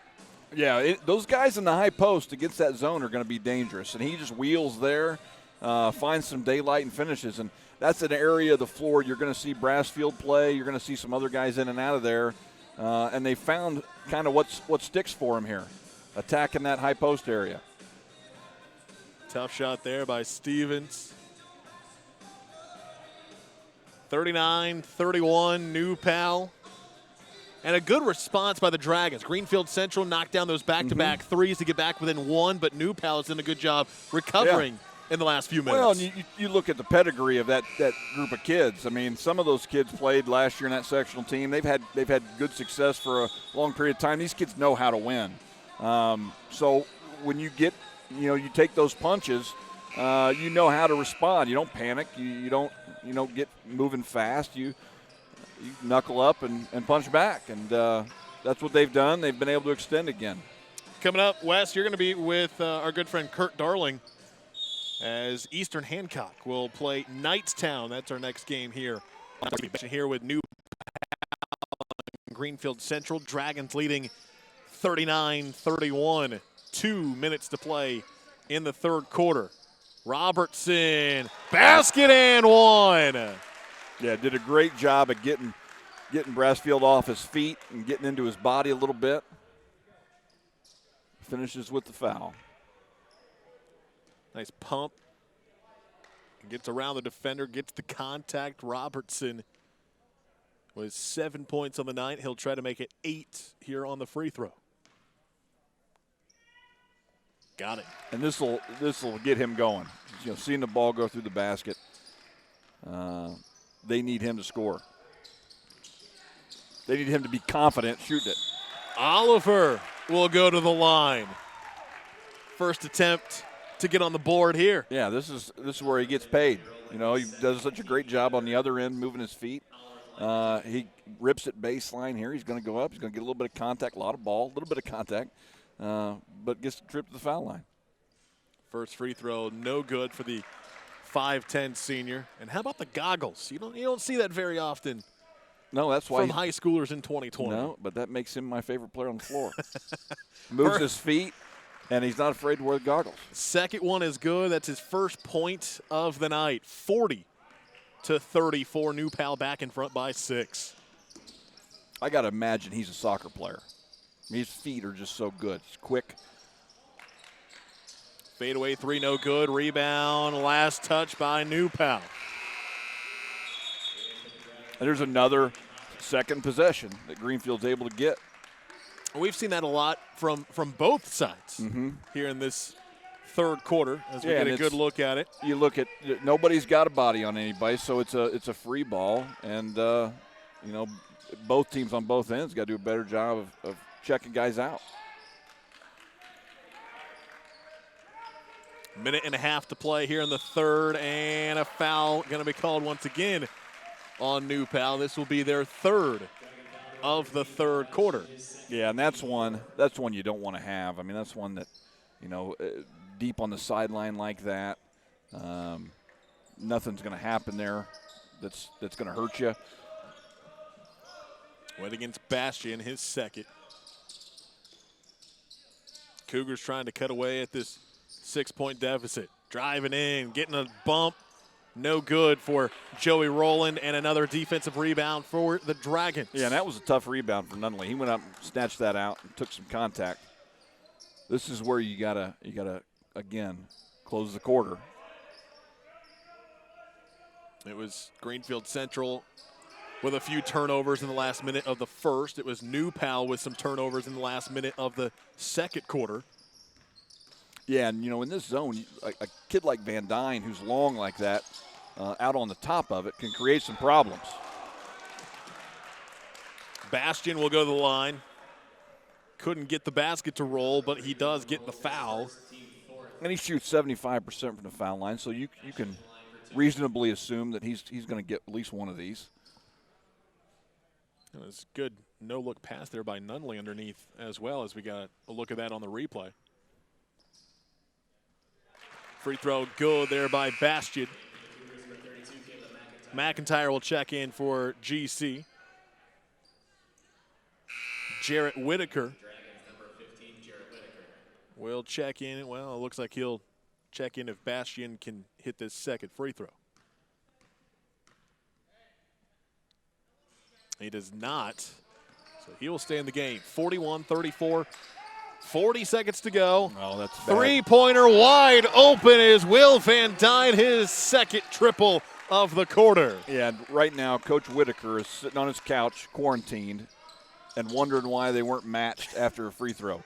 Yeah, those guys in the high post against that zone are going to be dangerous. And he just wheels there, finds some daylight and finishes. And that's an area of the floor you're going to see Brassfield play. You're going to see some other guys in and out of there. And they found kind of what sticks for him here, attacking that high post area. Tough shot there by Stevens. 39-31, New Pal. And a good response by the Dragons. Greenfield Central knocked down those back-to-back threes to get back within one, but New Pal has done a good job recovering in the last few minutes. Well, and you look at the pedigree of that group of kids. I mean, some of those kids played last year in that sectional team. They've had good success for a long period of time. These kids know how to win. So when you get, you take those punches, you know how to respond. You don't panic. You don't get moving fast. You knuckle up and punch back, and that's what they've done. They've been able to extend again. Coming up, Wes, you're going to be with our good friend Kurt Darling as Eastern Hancock will play Knightstown. That's our next game here. Here with New Pal and Greenfield Central. Dragons leading 39-31. 2 minutes to play in the third quarter. Robertson, basket and one. Yeah, did a great job of getting Brassfield off his feet and getting into his body a little bit. Finishes with the foul. Nice pump. Gets around the defender, gets the contact. Robertson with 7 points on the night. He'll try to make it 8 here on the free throw. Got it. And this will get him going. Seeing the ball go through the basket. They need him to score. They need him to be confident shooting it. Oliver will go to the line. First attempt to get on the board here. Yeah, this is where he gets paid. He does such a great job on the other end, moving his feet. He rips it baseline here. He's going to go up. He's going to get a little bit of contact, a lot of ball, a little bit of contact, but gets the trip to the foul line. First free throw, no good for the 5'10 senior. And how about the goggles? You don't see that very often. No, that's why from high schoolers in 2020. No, but that makes him my favorite player on the floor. Moves his feet, and he's not afraid to wear the goggles. Second one is good. That's his first point of the night. 40-34. New Pal back in front by 6. I got to imagine he's a soccer player. His feet are just so good. He's quick. Fadeaway three, no good. Rebound, last touch by New Pal. And there's another second possession that Greenfield's able to get. We've seen that a lot from both sides here in this third quarter as we get a good look at it. You look at nobody's got a body on anybody, so it's a free ball, and both teams on both ends got to do a better job of checking guys out. Minute and a half to play here in the third, and a foul going to be called once again on New Pal. This will be their third of the third quarter. Yeah, and that's one you don't want to have. I mean, that's one that, deep on the sideline like that, nothing's going to happen there that's going to hurt you. Went against Bastian, his second. Cougars trying to cut away at this 6-point deficit. Driving in, getting a bump. No good for Joey Rowland, and another defensive rebound for the Dragons. Yeah, and that was a tough rebound for Nunley. He went up and snatched that out and took some contact. This is where you gotta again close the quarter. It was Greenfield Central with a few turnovers in the last minute of the first. It was New Pal with some turnovers in the last minute of the second quarter. Yeah, and, in this zone, a kid like Van Dyne, who's long like that, out on the top of it, can create some problems. Bastian will go to the line. Couldn't get the basket to roll, but he does get the foul. And he shoots 75% from the foul line, so you can reasonably assume that he's going to get at least one of these. It was good no-look pass there by Nunley underneath as well, as we got a look at that on the replay. Free throw good there by Bastian. McIntyre will check in for GC. Jarrett Whitaker will check in. Well, it looks like he'll check in if Bastian can hit this second free throw. He does not, so he will stay in the game. 41-34, 40 seconds to go. Oh, that's bad. Three-pointer wide open is Will Van Dyne, his second triple of the quarter. Yeah, and right now Coach Whitaker is sitting on his couch, quarantined, and wondering why they weren't matched after a free throw.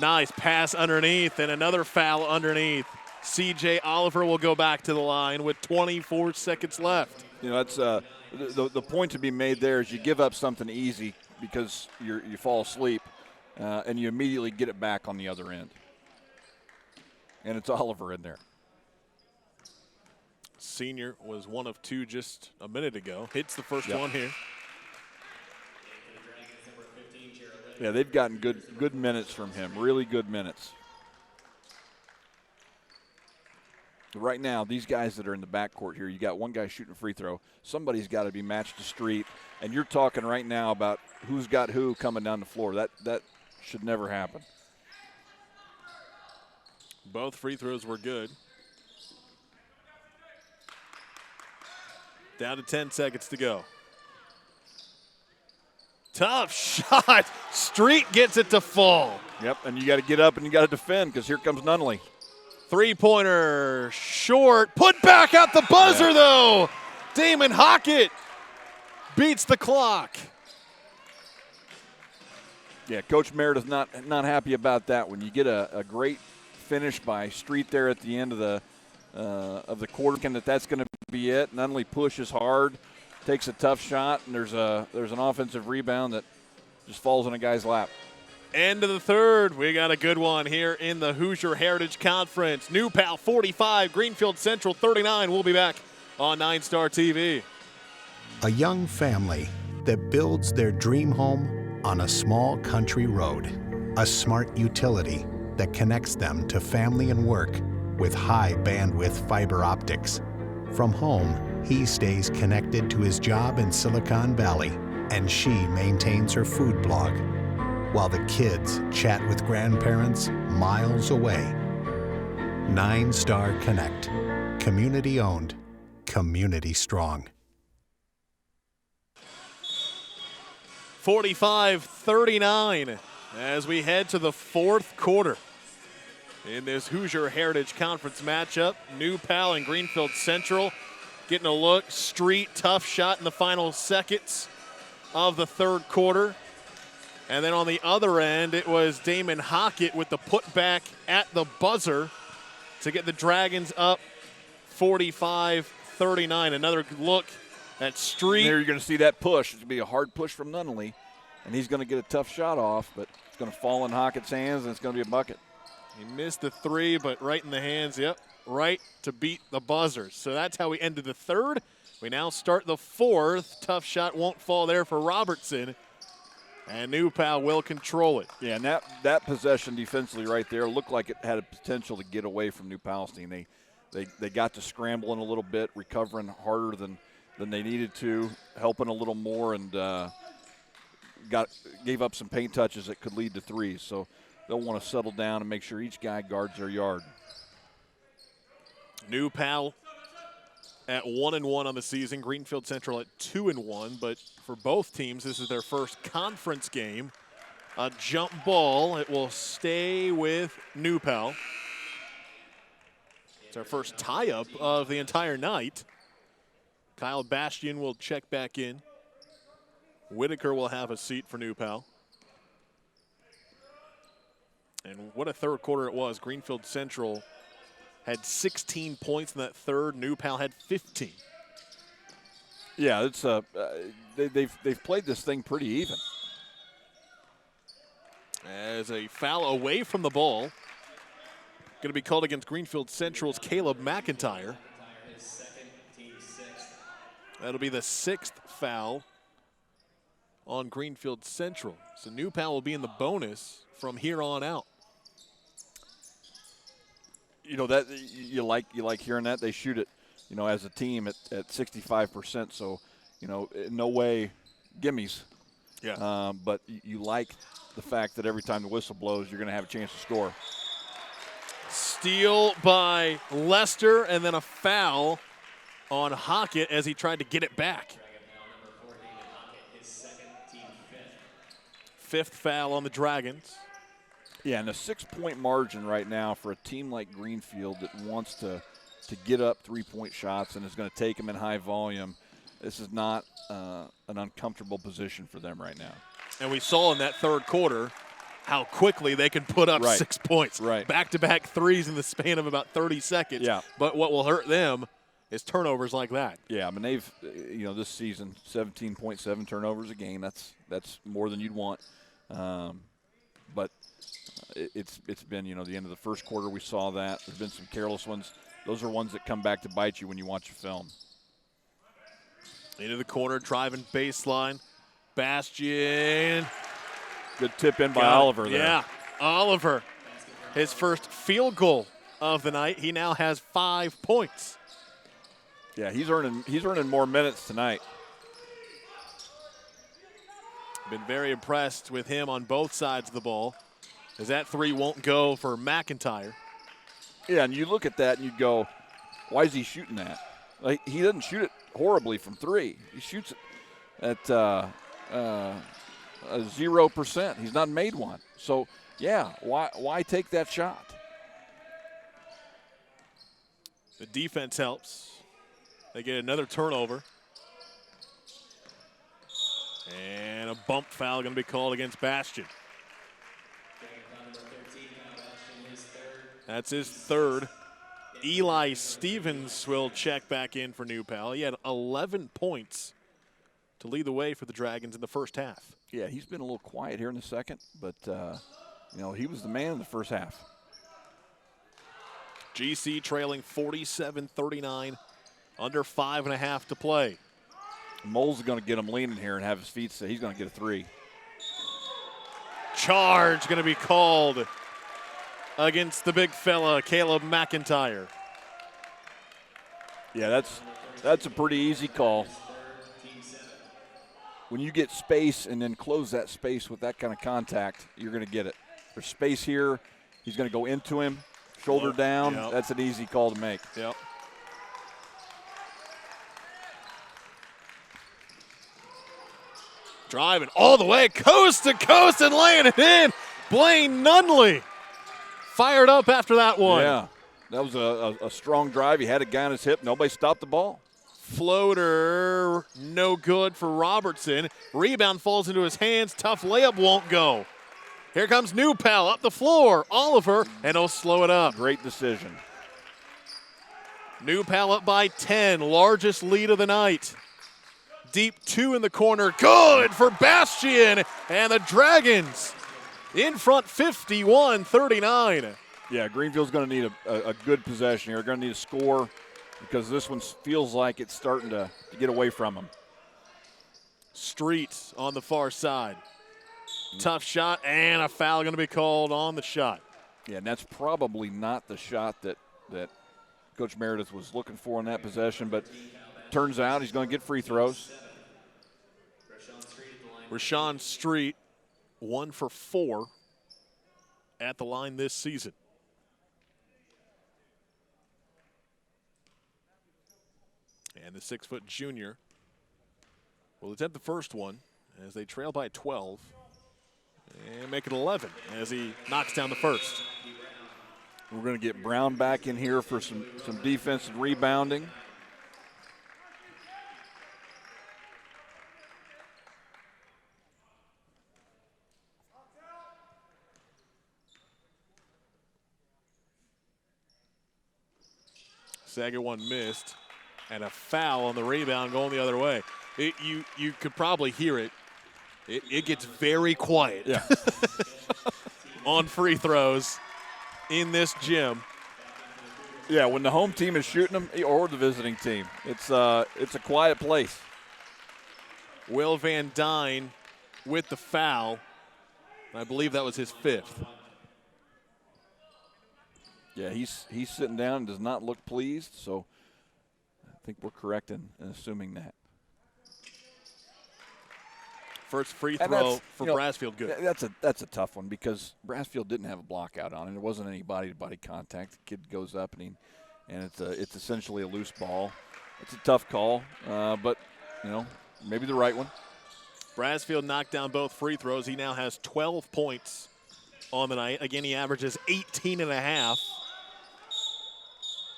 Nice pass underneath and another foul underneath. C.J. Oliver will go back to the line with 24 seconds left. That's the point to be made there is you give up something easy because you fall asleep, and you immediately get it back on the other end. And it's Oliver in there. Senior was one of two just a minute ago. Hits the first one here. Yeah, they've gotten good minutes from him, really good minutes. Right now, these guys that are in the backcourt here, you got one guy shooting a free throw. Somebody's got to be matched to street, and you're talking right now about who's got who coming down the floor. That should never happen. Both free throws were good. Down to 10 seconds to go. Tough shot. Street gets it to fall. Yep, and you got to get up and you got to defend because here comes Nunley. Three-pointer short. Put back at the buzzer, though. Damon Hockett beats the clock. Yeah, Coach Merritt is not happy about that one. You get a great finish by Street there at the end of the quarter, and that's going to be it. Nunley pushes hard, takes a tough shot, and there's an offensive rebound that just falls in a guy's lap. End of the third. We got a good one here in the Hoosier Heritage Conference. New Pal 45, Greenfield Central 39. We'll be back on NineStar TV. A young family that builds their dream home on a small country road. A smart utility that connects them to family and work with high bandwidth fiber optics. From home, he stays connected to his job in Silicon Valley, and she maintains her food blog, while the kids chat with grandparents miles away. NineStar Connect. Community owned, community strong. 45-39 as we head to the fourth quarter. In this Hoosier Heritage Conference matchup, New Pal and Greenfield Central getting a look. Street, tough shot in the final seconds of the third quarter. And then on the other end, it was Damon Hockett with the putback at the buzzer to get the Dragons up 45-39. Another look at Street. There you're going to see that push. It's going to be a hard push from Nunley, and he's going to get a tough shot off, but it's going to fall in Hockett's hands, and it's going to be a bucket. He missed the three, but right in the hands, right to beat the buzzer. So that's how we ended the third. We now start the fourth. Tough shot won't fall there for Robertson. And New Pal will control it. Yeah, and that possession defensively right there looked like it had a potential to get away from New Palestine. They got to scrambling a little bit, recovering harder than they needed to, helping a little more, and gave up some paint touches that could lead to threes. So they'll want to settle down and make sure each guy guards their yard. New Pal at 1-1 on the season. Greenfield Central at 2-1, but for both teams, this is their first conference game. A jump ball. It will stay with New Pal. It's our first tie-up of the entire night. Kyle Bastian will check back in. Whitaker will have a seat for New Pal. And what a third quarter it was. Greenfield Central had 16 points in that third. New Pal had 15. Yeah, it's they've played this thing pretty even. As a foul away from the ball, going to be called against Greenfield Central's Caleb McIntyre. That'll be the 6th foul on Greenfield Central. So New Pal will be in the bonus from here on out. You know that you like hearing that. They shoot it, you know, as a team at 65%. So, you know, in no way gimmies. Yeah. But you like the fact that every time the whistle blows, you're going to have a chance to score. Steal by Lester, and then a foul on Hockett as he tried to get it back. 5th foul on the Dragons. Yeah, and a 6-point margin right now for a team like Greenfield that wants to get up 3-point shots and is going to take them in high volume. This is not an uncomfortable position for them right now. And we saw in that third quarter how quickly they can put up 6 points. Right. Back-to-back threes in the span of about 30 seconds. Yeah. But what will hurt them is turnovers like that. Yeah, I mean, they've, you know, this season, 17.7 turnovers a game. That's more than you'd want. But it's been, you know, the end of the first quarter we saw that. There's been some careless ones. Those are ones that come back to bite you when you watch the film. Into the corner, driving baseline. Bastian. Good tip in by Oliver there. Yeah, Oliver. His first field goal of the night. He now has 5 points. Yeah, he's earning more minutes tonight. Been very impressed with him on both sides of the ball, as that three won't go for McIntyre. Yeah, and you look at that and you go, why is he shooting that? Like, he doesn't shoot it horribly from three. He shoots it at 0%. He's not made one. So, yeah, why take that shot? The defense helps. They get another turnover. And a bump foul going to be called against Bastian. That's his third. Eli Stevens will check back in for New Pal. He had 11 points to lead the way for the Dragons in the first half. Yeah, he's been a little quiet here in the second, but, you know, he was the man in the first half. GC trailing 47-39, under 5.5 to play. Mole's going to get him leaning here and have his feet set. He's going to get a three. Charge going to be called against the big fella, Caleb McIntyre. Yeah, that's a pretty easy call. When you get space and then close that space with that kind of contact, you're going to get it. There's space here. He's going to go into him, shoulder down. Yep. That's an easy call to make. Yep. Driving all the way, coast to coast, and laying it in. Blaine Nunley fired up after that one. Yeah, that was a strong drive. He had a guy on his hip. Nobody stopped the ball. Floater, no good for Robertson. Rebound falls into his hands. Tough layup won't go. Here comes New Pal up the floor. Oliver, and he'll slow it up. Great decision. New Pal up by 10, largest lead of the night. Deep two in the corner, good for Bastian, and the Dragons in front 51-39. Yeah, Greenfield's going to need a good possession here. They're going to need a score because this one feels like it's starting to get away from them. Street on the far side. Tough shot, and a foul going to be called on the shot. Yeah, and that's probably not the shot that Coach Meredith was looking for in that possession, but turns out he's going to get free throws. Rashawn Street, 1 for 4 at the line this season. And the 6-foot junior will attempt the first one as they trail by 12 and make it 11 as he knocks down the first. We're going to get Brown back in here for some defensive rebounding. Second one missed. And a foul on the rebound going the other way. You could probably hear it. It gets very quiet on free throws in this gym. Yeah, when the home team is shooting them, or the visiting team, it's a quiet place. Will Van Dyne with the foul. I believe that was his 5th. Yeah, he's sitting down and does not look pleased, so I think we're correct in assuming that. First free throw for Brassfield, good. That's a tough one because Brassfield didn't have a block out on it. There wasn't any body-to-body contact. The kid goes up and it's essentially a loose ball. It's a tough call, but maybe the right one. Brassfield knocked down both free throws. He now has 12 points on the night. Again, he averages 18.5.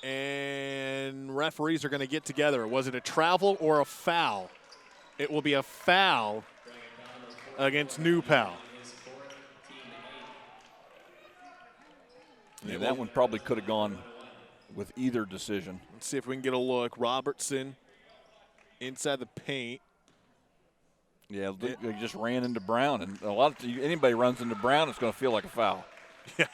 And referees are going to get together. Was it a travel or a foul? It will be a foul against New Pal. Yeah, that one probably could have gone with either decision. Let's see if we can get a look. Robertson inside the paint. Yeah, they just ran into Brown, and anybody runs into Brown, it's going to feel like a foul. Yeah.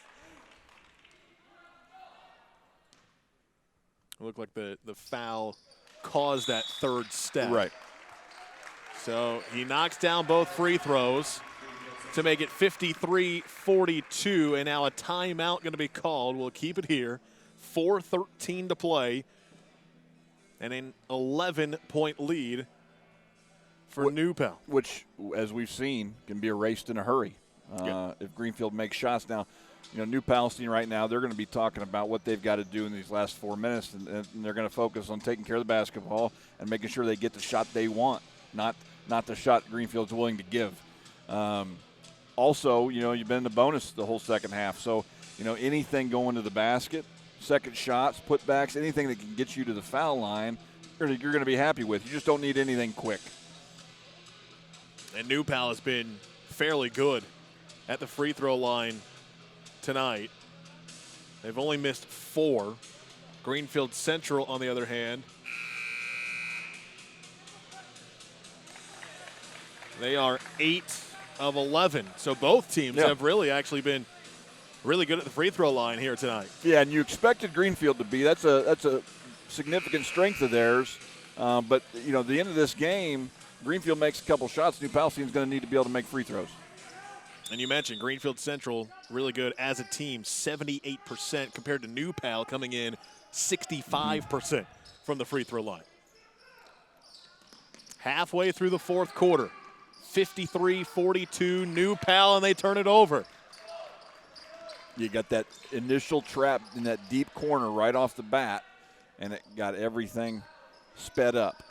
It looked like the foul caused that third step. Right. So he knocks down both free throws to make it 53-42, and now a timeout going to be called. We'll keep it here. 4:13 to play, and an 11-point lead for New Pal. Which, as we've seen, can be erased in a hurry if Greenfield makes shots. Now, New Palestine right now, they're going to be talking about what they've got to do in these last 4 minutes, and they're going to focus on taking care of the basketball and making sure they get the shot they want, not the shot Greenfield's willing to give. Also, you've been in the bonus the whole second half, so anything going to the basket, second shots, putbacks, anything that can get you to the foul line, you're going to be happy with. You just don't need anything quick. And New Pal has been fairly good at the free throw line tonight. They've only missed 4. Greenfield Central, on the other hand, they are 8 of 11. So both teams have really actually been really good at the free throw line here tonight. Yeah, and you expected Greenfield to be. That's a significant strength of theirs. But at the end of this game, Greenfield makes a couple shots. New Palestine's going to need to be able to make free throws. And you mentioned Greenfield Central really good as a team, 78% compared to New Pal coming in 65% from the free throw line. Halfway through the fourth quarter, 53-42, New Pal, and they turn it over. You got that initial trap in that deep corner right off the bat, and it got everything sped up.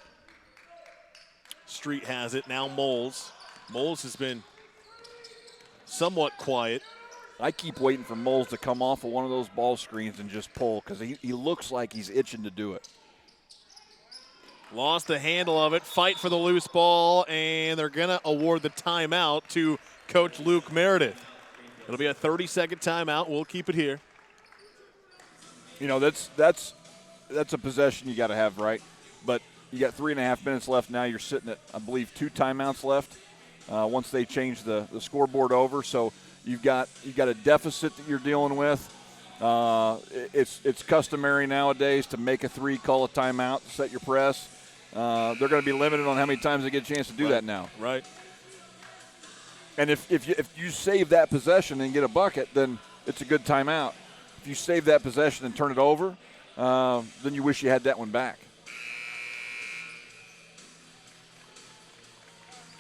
Street has it, now Moles. Moles has been somewhat quiet. I keep waiting for Moles to come off of one of those ball screens and just pull because he looks like he's itching to do it. Lost the handle of it, fight for the loose ball, and they're going to award the timeout to Coach Luke Meredith. It'll be a 30-second timeout. We'll keep it here. That's a possession you got to have, right? But you got 3.5 minutes left now. You're sitting at, I believe, 2 timeouts left once they change the scoreboard over. So you've got a deficit that you're dealing with. It's customary nowadays to make a 3, call a timeout, set your press. They're going to be limited on how many times they get a chance to do that now. Right. And if you save that possession and get a bucket, then it's a good timeout. If you save that possession and turn it over, then you wish you had that one back.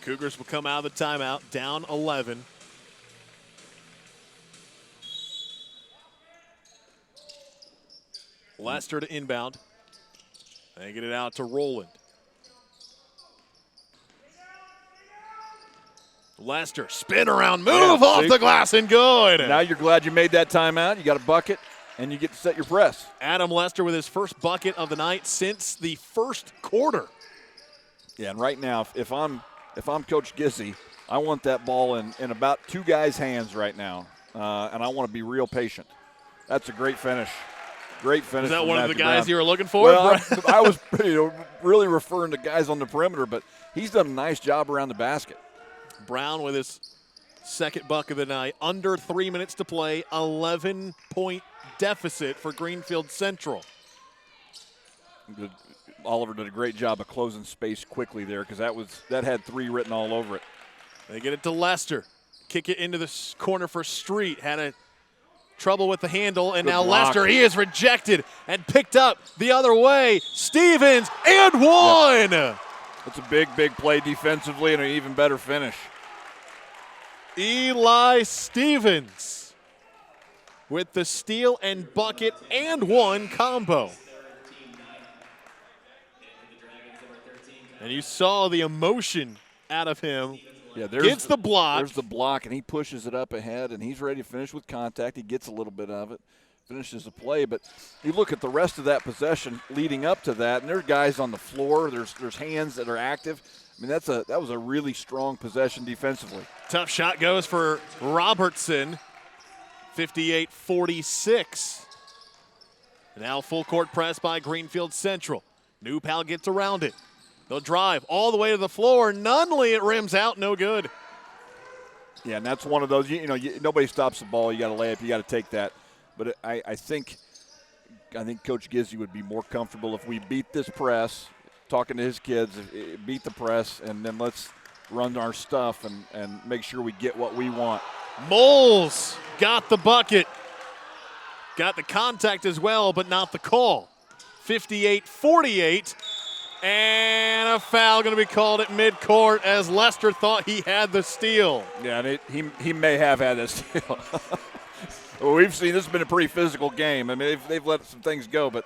Cougars will come out of the timeout down 11. Lester to inbound. They get it out to Rowland. Lester, spin around, move off the glass and good. Now you're glad you made that timeout. You got a bucket, and you get to set your press. Adam Lester with his first bucket of the night since the first quarter. Yeah, and right now, if I'm Coach Gissy, I want that ball in about 2 guys' hands right now, and I want to be real patient. That's a great finish. Great finish. Is that from one of the Matthew guys Brown. you were looking for? Well, I was really referring to guys on the perimeter, but he's done a nice job around the basket. Brown with his second buck of the night. Under 3 minutes to play, 11-point deficit for Greenfield Central. Oliver did a great job of closing space quickly there because that had 3 written all over it. They get it to Lester. Kick it into the corner for Street. Had a trouble with the handle, and Good now block. Lester, he is rejected and picked up the other way. Stevens, and one! Yep. That's a big, big play defensively and an even better finish. Eli Stevens with the steal and bucket and one combo. And you saw the emotion out of him. Yeah, Gets the block. There's the block, and he pushes it up ahead, and he's ready to finish with contact. He gets a little bit of it, finishes the play. But you look at the rest of that possession leading up to that, and there's guys on the floor. There's hands that are active. I mean, that was a really strong possession defensively. Tough shot goes for Robertson, 58-46. Now full court press by Greenfield Central. New Pal gets around it. They'll drive all the way to the floor. Nunley, it rims out, no good. Yeah, and that's one of those, nobody stops the ball. You got to lay up. You got to take that. But I think Coach Gizzy would be more comfortable if we beat this press, talking to his kids, beat the press, and then let's run our stuff and make sure we get what we want. Moles got the bucket. Got the contact as well, but not the call. 58-48. And a foul going to be called at midcourt as Lester thought he had the steal. Yeah, and he may have had that steal. Well, we've seen this has been a pretty physical game. I mean, they've let some things go, but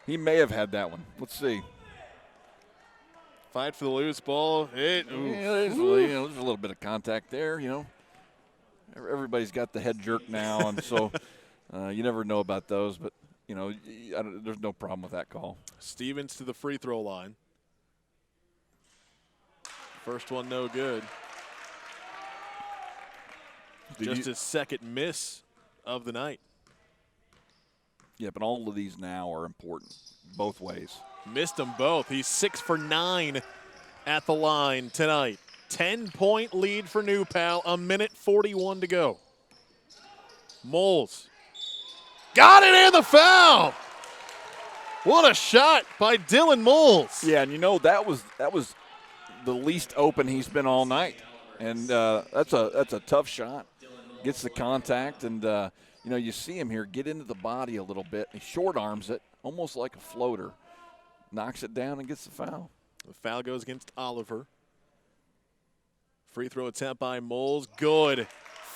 he may have had that one. Let's see. Fight for the loose ball. There's a little bit of contact there, Everybody's got the head jerk now, and so you never know about those, but there's no problem with that call. Stevens to the free throw line. First one no good. Just his second miss of the night. Yeah, but all of these now are important, both ways. Missed them both. He's 6 for 9 at the line tonight. 10-point lead for New Pal, 1:41 to go. Moles. Got it and the foul. What a shot by Dylan Moles. Yeah, and that was the least open he's been all night, and that's a tough shot. Gets the contact, and you see him here get into the body a little bit. He short arms it, almost like a floater, knocks it down and gets the foul. The foul goes against Oliver. Free throw attempt by Moles, good.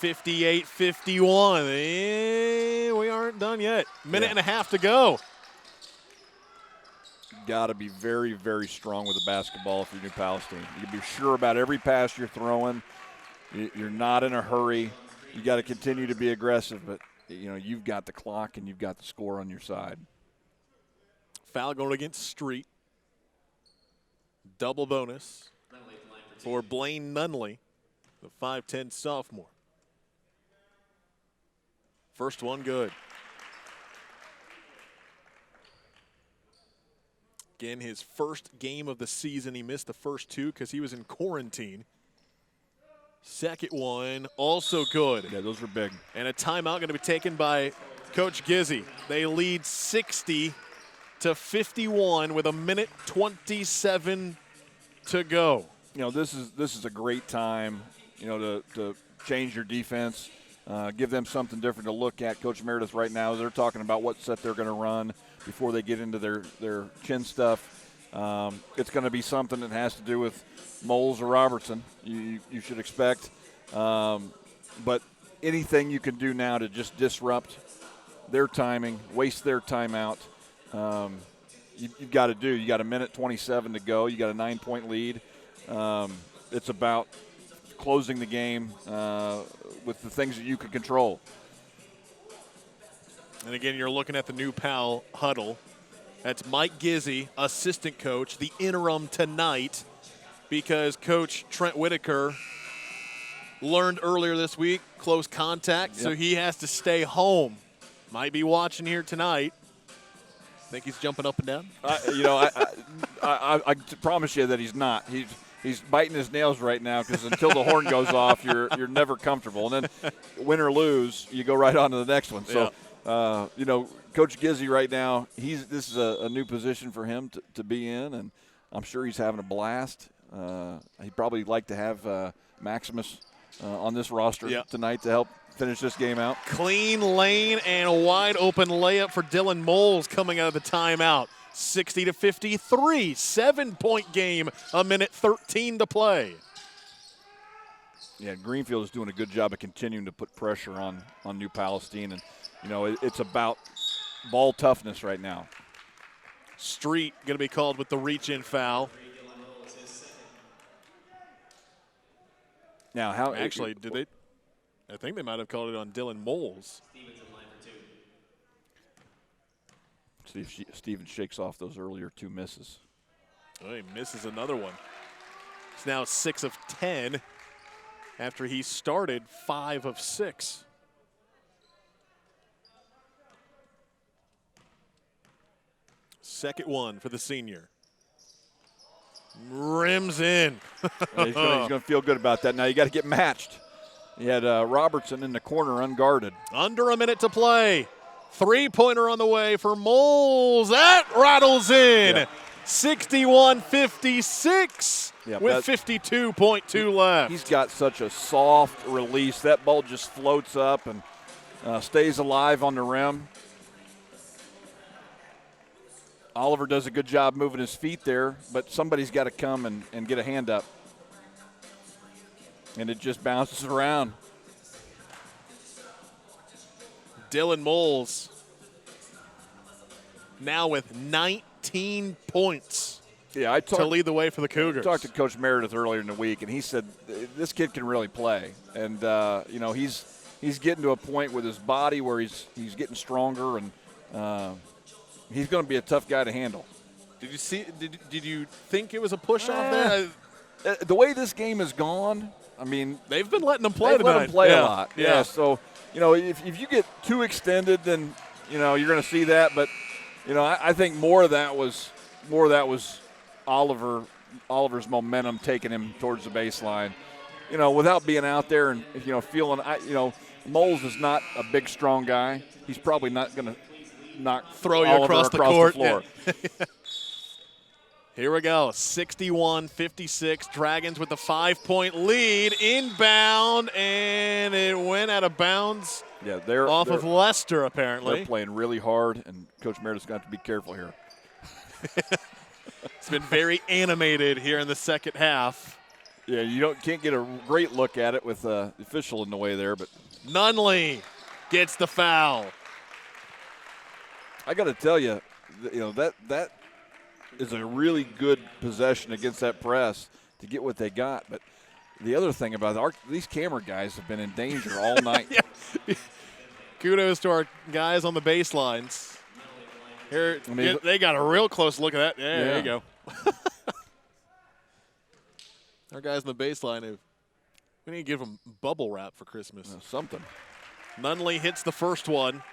58-51. We aren't done yet. Minute and a half to go. Got to be very, very strong with the basketball if you're New Palestine. You can be sure about every pass you're throwing. You're not in a hurry. You got to continue to be aggressive, but you've got the clock and you've got the score on your side. Foul going against Street. Double bonus for Blaine Nunley, the 5'10 sophomore. First one good. Again, his first game of the season. He missed the first two because he was in quarantine. Second one, also good. Yeah, those were big. And a timeout going to be taken by Coach Gizzy. They lead 60-51 with 1:27 to go. This is a great time, to change your defense, give them something different to look at. Coach Meredith right now, they're talking about what set they're going to run before they get into their chin stuff. It's going to be something that has to do with Moles or Robertson, you should expect. But anything you can do now to just disrupt their timing, waste their timeout, you've got to do. You got 1:27 to go. You got a 9-point lead. It's about closing the game with the things that you can control. And again, you're looking at the New Pal huddle. That's Mike Gizzy, assistant coach, the interim tonight, because Coach Trent Whitaker learned earlier this week, close contact, so he has to stay home. Might be watching here tonight. Think he's jumping up and down? I promise you that he's not. He's biting his nails right now because until the horn goes off, you're never comfortable. And then win or lose, you go right on to the next one. So, Coach Gizzy right now, this is a new position for him to be in, and I'm sure he's having a blast. He'd probably like to have Maximus on this roster tonight to help finish this game out. Clean lane and a wide open layup for Dylan Moles coming out of the timeout. 60-53, 7-point game, a minute 13 to play. Yeah, Greenfield is doing a good job of continuing to put pressure on New Palestine, and it's about ball toughness right now. Street going to be called with the reach-in foul. Now, how actually did they? I think they might have called it on Dylan Moles. See if Steven shakes off those earlier 2 misses. Oh, he misses another one. He's now 6 of 10 after he started 5 of 6. Second one for the senior. Rims in. He's going to feel good about that. Now you got to get matched. He had Robertson in the corner unguarded. Under a minute to play. 3-pointer on the way for Moles. That rattles in. Yeah. 61-56 with 52.2 left. He's got such a soft release. That ball just floats up and stays alive on the rim. Oliver does a good job moving his feet there, but somebody's got to come and get a hand up. And it just bounces around. Dylan Moles now with 19 points to lead the way for the Cougars. I talked to Coach Meredith earlier in the week, and he said this kid can really play. And, he's getting to a point with his body where he's getting stronger, and he's going to be a tough guy to handle. Did you see? Did you think it was a push off there? The way this game has gone, I mean, they've been letting them play tonight. Let them play a lot. Yeah. So, if you get too extended, then you're going to see that. But I think more of that was Oliver's momentum taking him towards the baseline. Without being out there and feeling. Moles is not a big, strong guy. He's probably not going to throw you Oliver across the court. The floor. Yeah. Here we go, 61-56. Dragons with the 5-point lead. Inbound, and it went out of bounds. Yeah, off of Lester, apparently. They're playing really hard, and Coach Meredith's got to be careful here. It's been very animated here in the second half. Yeah, you can't get a great look at it with the official in the way there, but Nunley gets the foul. I got to tell you, that is a really good possession against that press to get what they got. But the other thing about these camera guys have been in danger all night. Yeah. Kudos to our guys on the baselines. Here, they got a real close look at that. Yeah. There you go. Our guys on the baseline, we need to give them bubble wrap for Christmas. Something. Nunley hits the first one.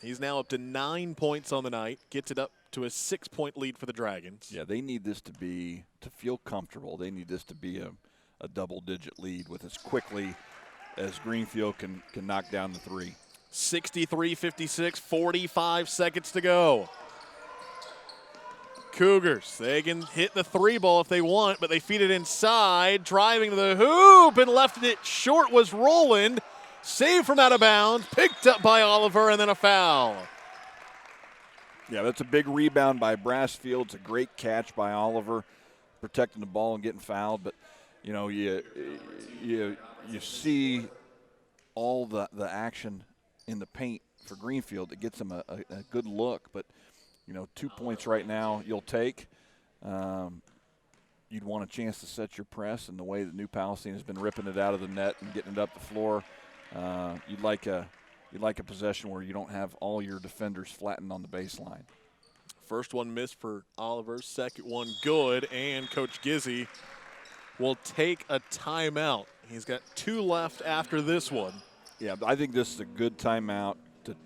He's now up to 9 points on the night, gets it up to a 6-point lead for the Dragons. Yeah, they need this to feel comfortable. They need this to be a double-digit lead with as quickly as Greenfield can knock down the three. 63-56, 45 seconds to go. Cougars, they can hit the 3 ball if they want, but they feed it inside, driving to the hoop and left it short was Roland. Saved from out of bounds, picked up by Oliver, and then a foul. Yeah, that's a big rebound by Brassfield. It's a great catch by Oliver, protecting the ball and getting fouled. But, you see all the action in the paint for Greenfield. It gets them a good look. But, 2 points right now you'll take. You'd want a chance to set your press, and the way that New Palestine has been ripping it out of the net and getting it up the floor. You'd like a possession where you don't have all your defenders flattened on the baseline. First one missed for Oliver, second one good, and Coach Gizzy will take a timeout. He's got 2 left after this one. Yeah, I think this is a good timeout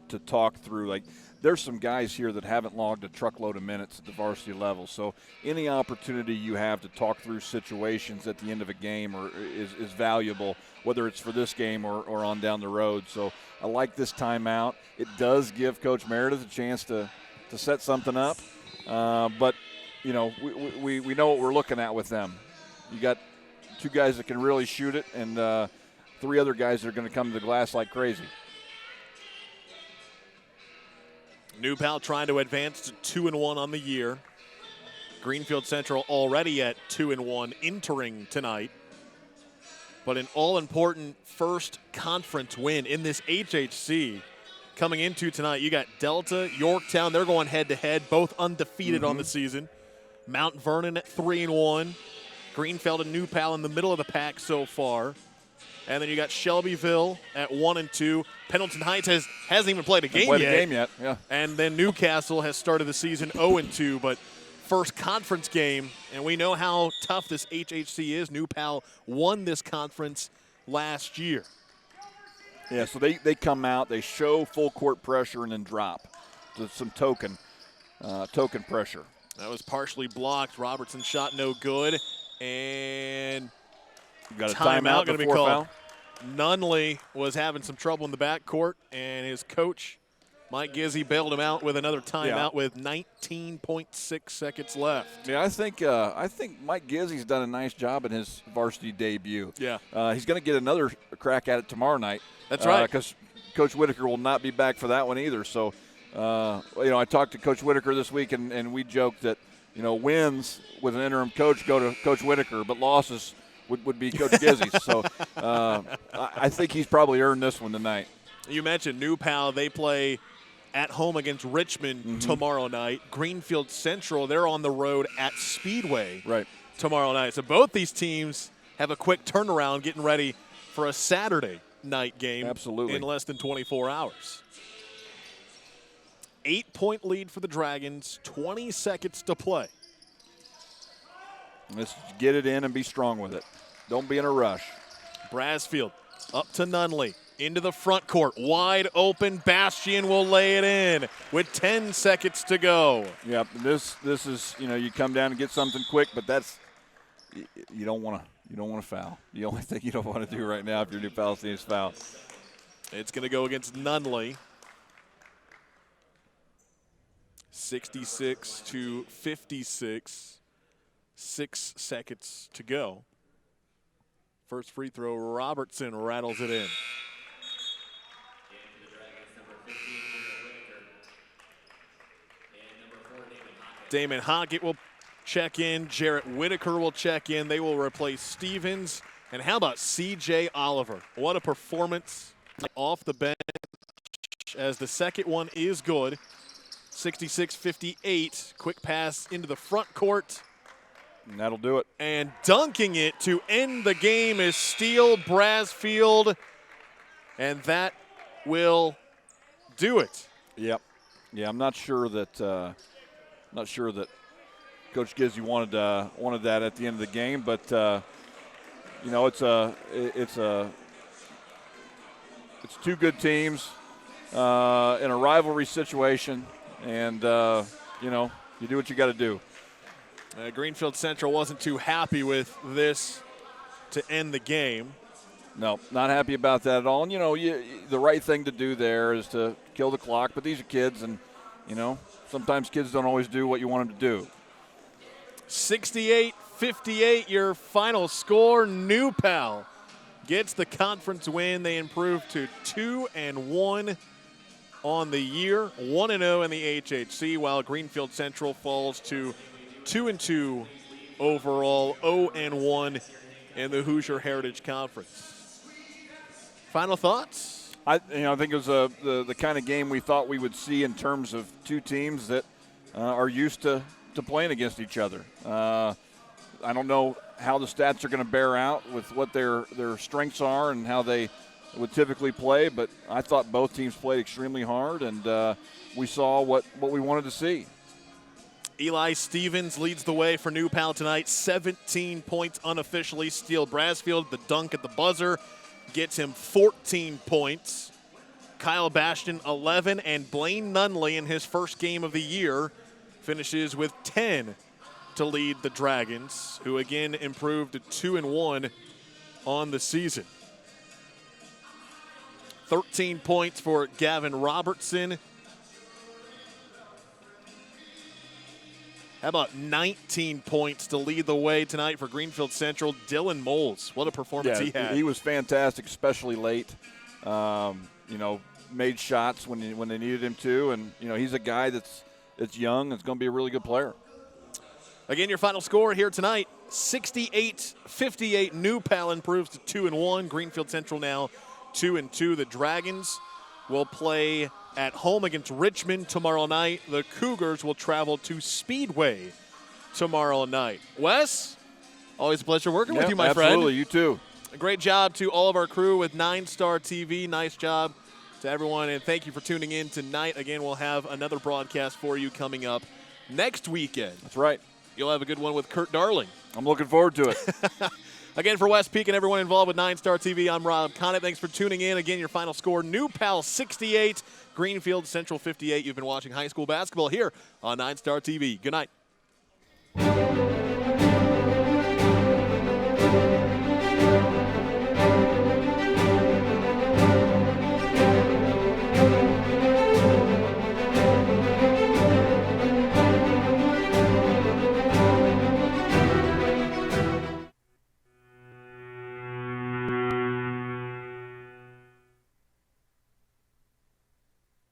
to talk through. Like, there's some guys here that haven't logged a truckload of minutes at the varsity level. So any opportunity you have to talk through situations at the end of a game is valuable, whether it's for this game or on down the road. So I like this timeout. It does give Coach Meredith a chance to set something up. But, we know what we're looking at with them. You got 2 guys that can really shoot it and 3 other guys that are going to come to the glass like crazy. New Pal trying to advance to 2-1 on the year. Greenfield Central already at 2-1 entering tonight. But an all-important first conference win in this HHC coming into tonight. You got Delta, Yorktown. They're going head-to-head, both undefeated on the season. Mount Vernon at 3-1. Greenfield and New Pal in the middle of the pack so far. And then you got Shelbyville at 1-2. Pendleton Heights hasn't even played a game yet. Yeah. And then Newcastle has started the season 0-2, but first conference game, and we know how tough this HHC is. New Pal won this conference last year. Yeah, so they come out, they show full court pressure and then drop to some token pressure. That was partially blocked. Robertson's shot no good, and you got a timeout going to be called. Nunley was having some trouble in the backcourt, and his coach, Mike Gizzi, bailed him out with another timeout with 19.6 seconds left. Yeah, I think Mike Gizzi's done a nice job in his varsity debut. Yeah. He's going to get another crack at it tomorrow night. That's right. Because Coach Whitaker will not be back for that one either. So, I talked to Coach Whitaker this week, and we joked that, wins with an interim coach go to Coach Whitaker, but losses would be Coach Gizzi's. So I think he's probably earned this one tonight. You mentioned New Pal. They play at home against Richmond tomorrow night. Greenfield Central, they're on the road at Speedway tomorrow night. So both these teams have a quick turnaround getting ready for a Saturday night game in less than 24 hours. 8-point lead for the Dragons, 20 seconds to play. Let's get it in and be strong with it. Don't be in a rush. Brasfield up to Nunley. Into the front court. Wide open. Bastian will lay it in with 10 seconds to go. Yep. This is, you come down and get something quick, but that's you don't want to foul. The only thing you don't want to do right now if you're New Palestine is foul. It's going to go against Nunley. 66-56. 6 seconds to go. First free throw, Robertson rattles it in. Damon Hockett will check in. Jarrett Whitaker will check in. They will replace Stevens. And how about C.J. Oliver? What a performance off the bench as the second one is good. 66-58. Quick pass into the front court. And that'll do it. And dunking it to end the game is Steele Brasfield. And that will do it. Yep. Yeah, I'm not sure that Coach Gizzi wanted that at the end of the game, but it's two good teams in a rivalry situation, and you do what you got to do. Greenfield Central wasn't too happy with this to end the game. No, not happy about that at all. And, the right thing to do there is to kill the clock. But these are kids, and, sometimes kids don't always do what you want them to do. 68-58, your final score. New Pal gets the conference win. They improve to 2-1 on the year, 1-0 in the HHC, while Greenfield Central falls to 2-2 overall, 0-1 in the Hoosier Heritage Conference. Final thoughts? I think it was the kind of game we thought we would see in terms of two teams that are used to playing against each other. I don't know how the stats are going to bear out with what their strengths are and how they would typically play, but I thought both teams played extremely hard, and we saw what we wanted to see. Eli Stevens leads the way for New Pal tonight. 17 points unofficially. Steele Brasfield, the dunk at the buzzer, gets him 14 points. Kyle Bastion 11, and Blaine Nunley in his first game of the year finishes with 10 to lead the Dragons, who again improved to 2-1 on the season. 13 points for Gavin Robertson. How about 19 points to lead the way tonight for Greenfield Central? Dylan Moles, what a performance he had. He was fantastic, especially late. Made shots when they needed him to, and he's a guy that's young. That's going to be a really good player. Again, your final score here tonight: 68-58. New Pal improves to 2-1. Greenfield Central now 2-2. The Dragons will play at home against Richmond tomorrow night. The Cougars will travel to Speedway tomorrow night. Wes, always a pleasure working with you, my friend. Absolutely, you too. A great job to all of our crew with NineStar TV. Nice job to everyone, and thank you for tuning in tonight. Again, we'll have another broadcast for you coming up next weekend. That's right. You'll have a good one with Kurt Darling. I'm looking forward to it. Again, for Wes Peek and everyone involved with NineStar TV, I'm Rob Connett. Thanks for tuning in. Again, your final score: New Pal 68, Greenfield Central 58. You've been watching high school basketball here on NineStar TV. Good night.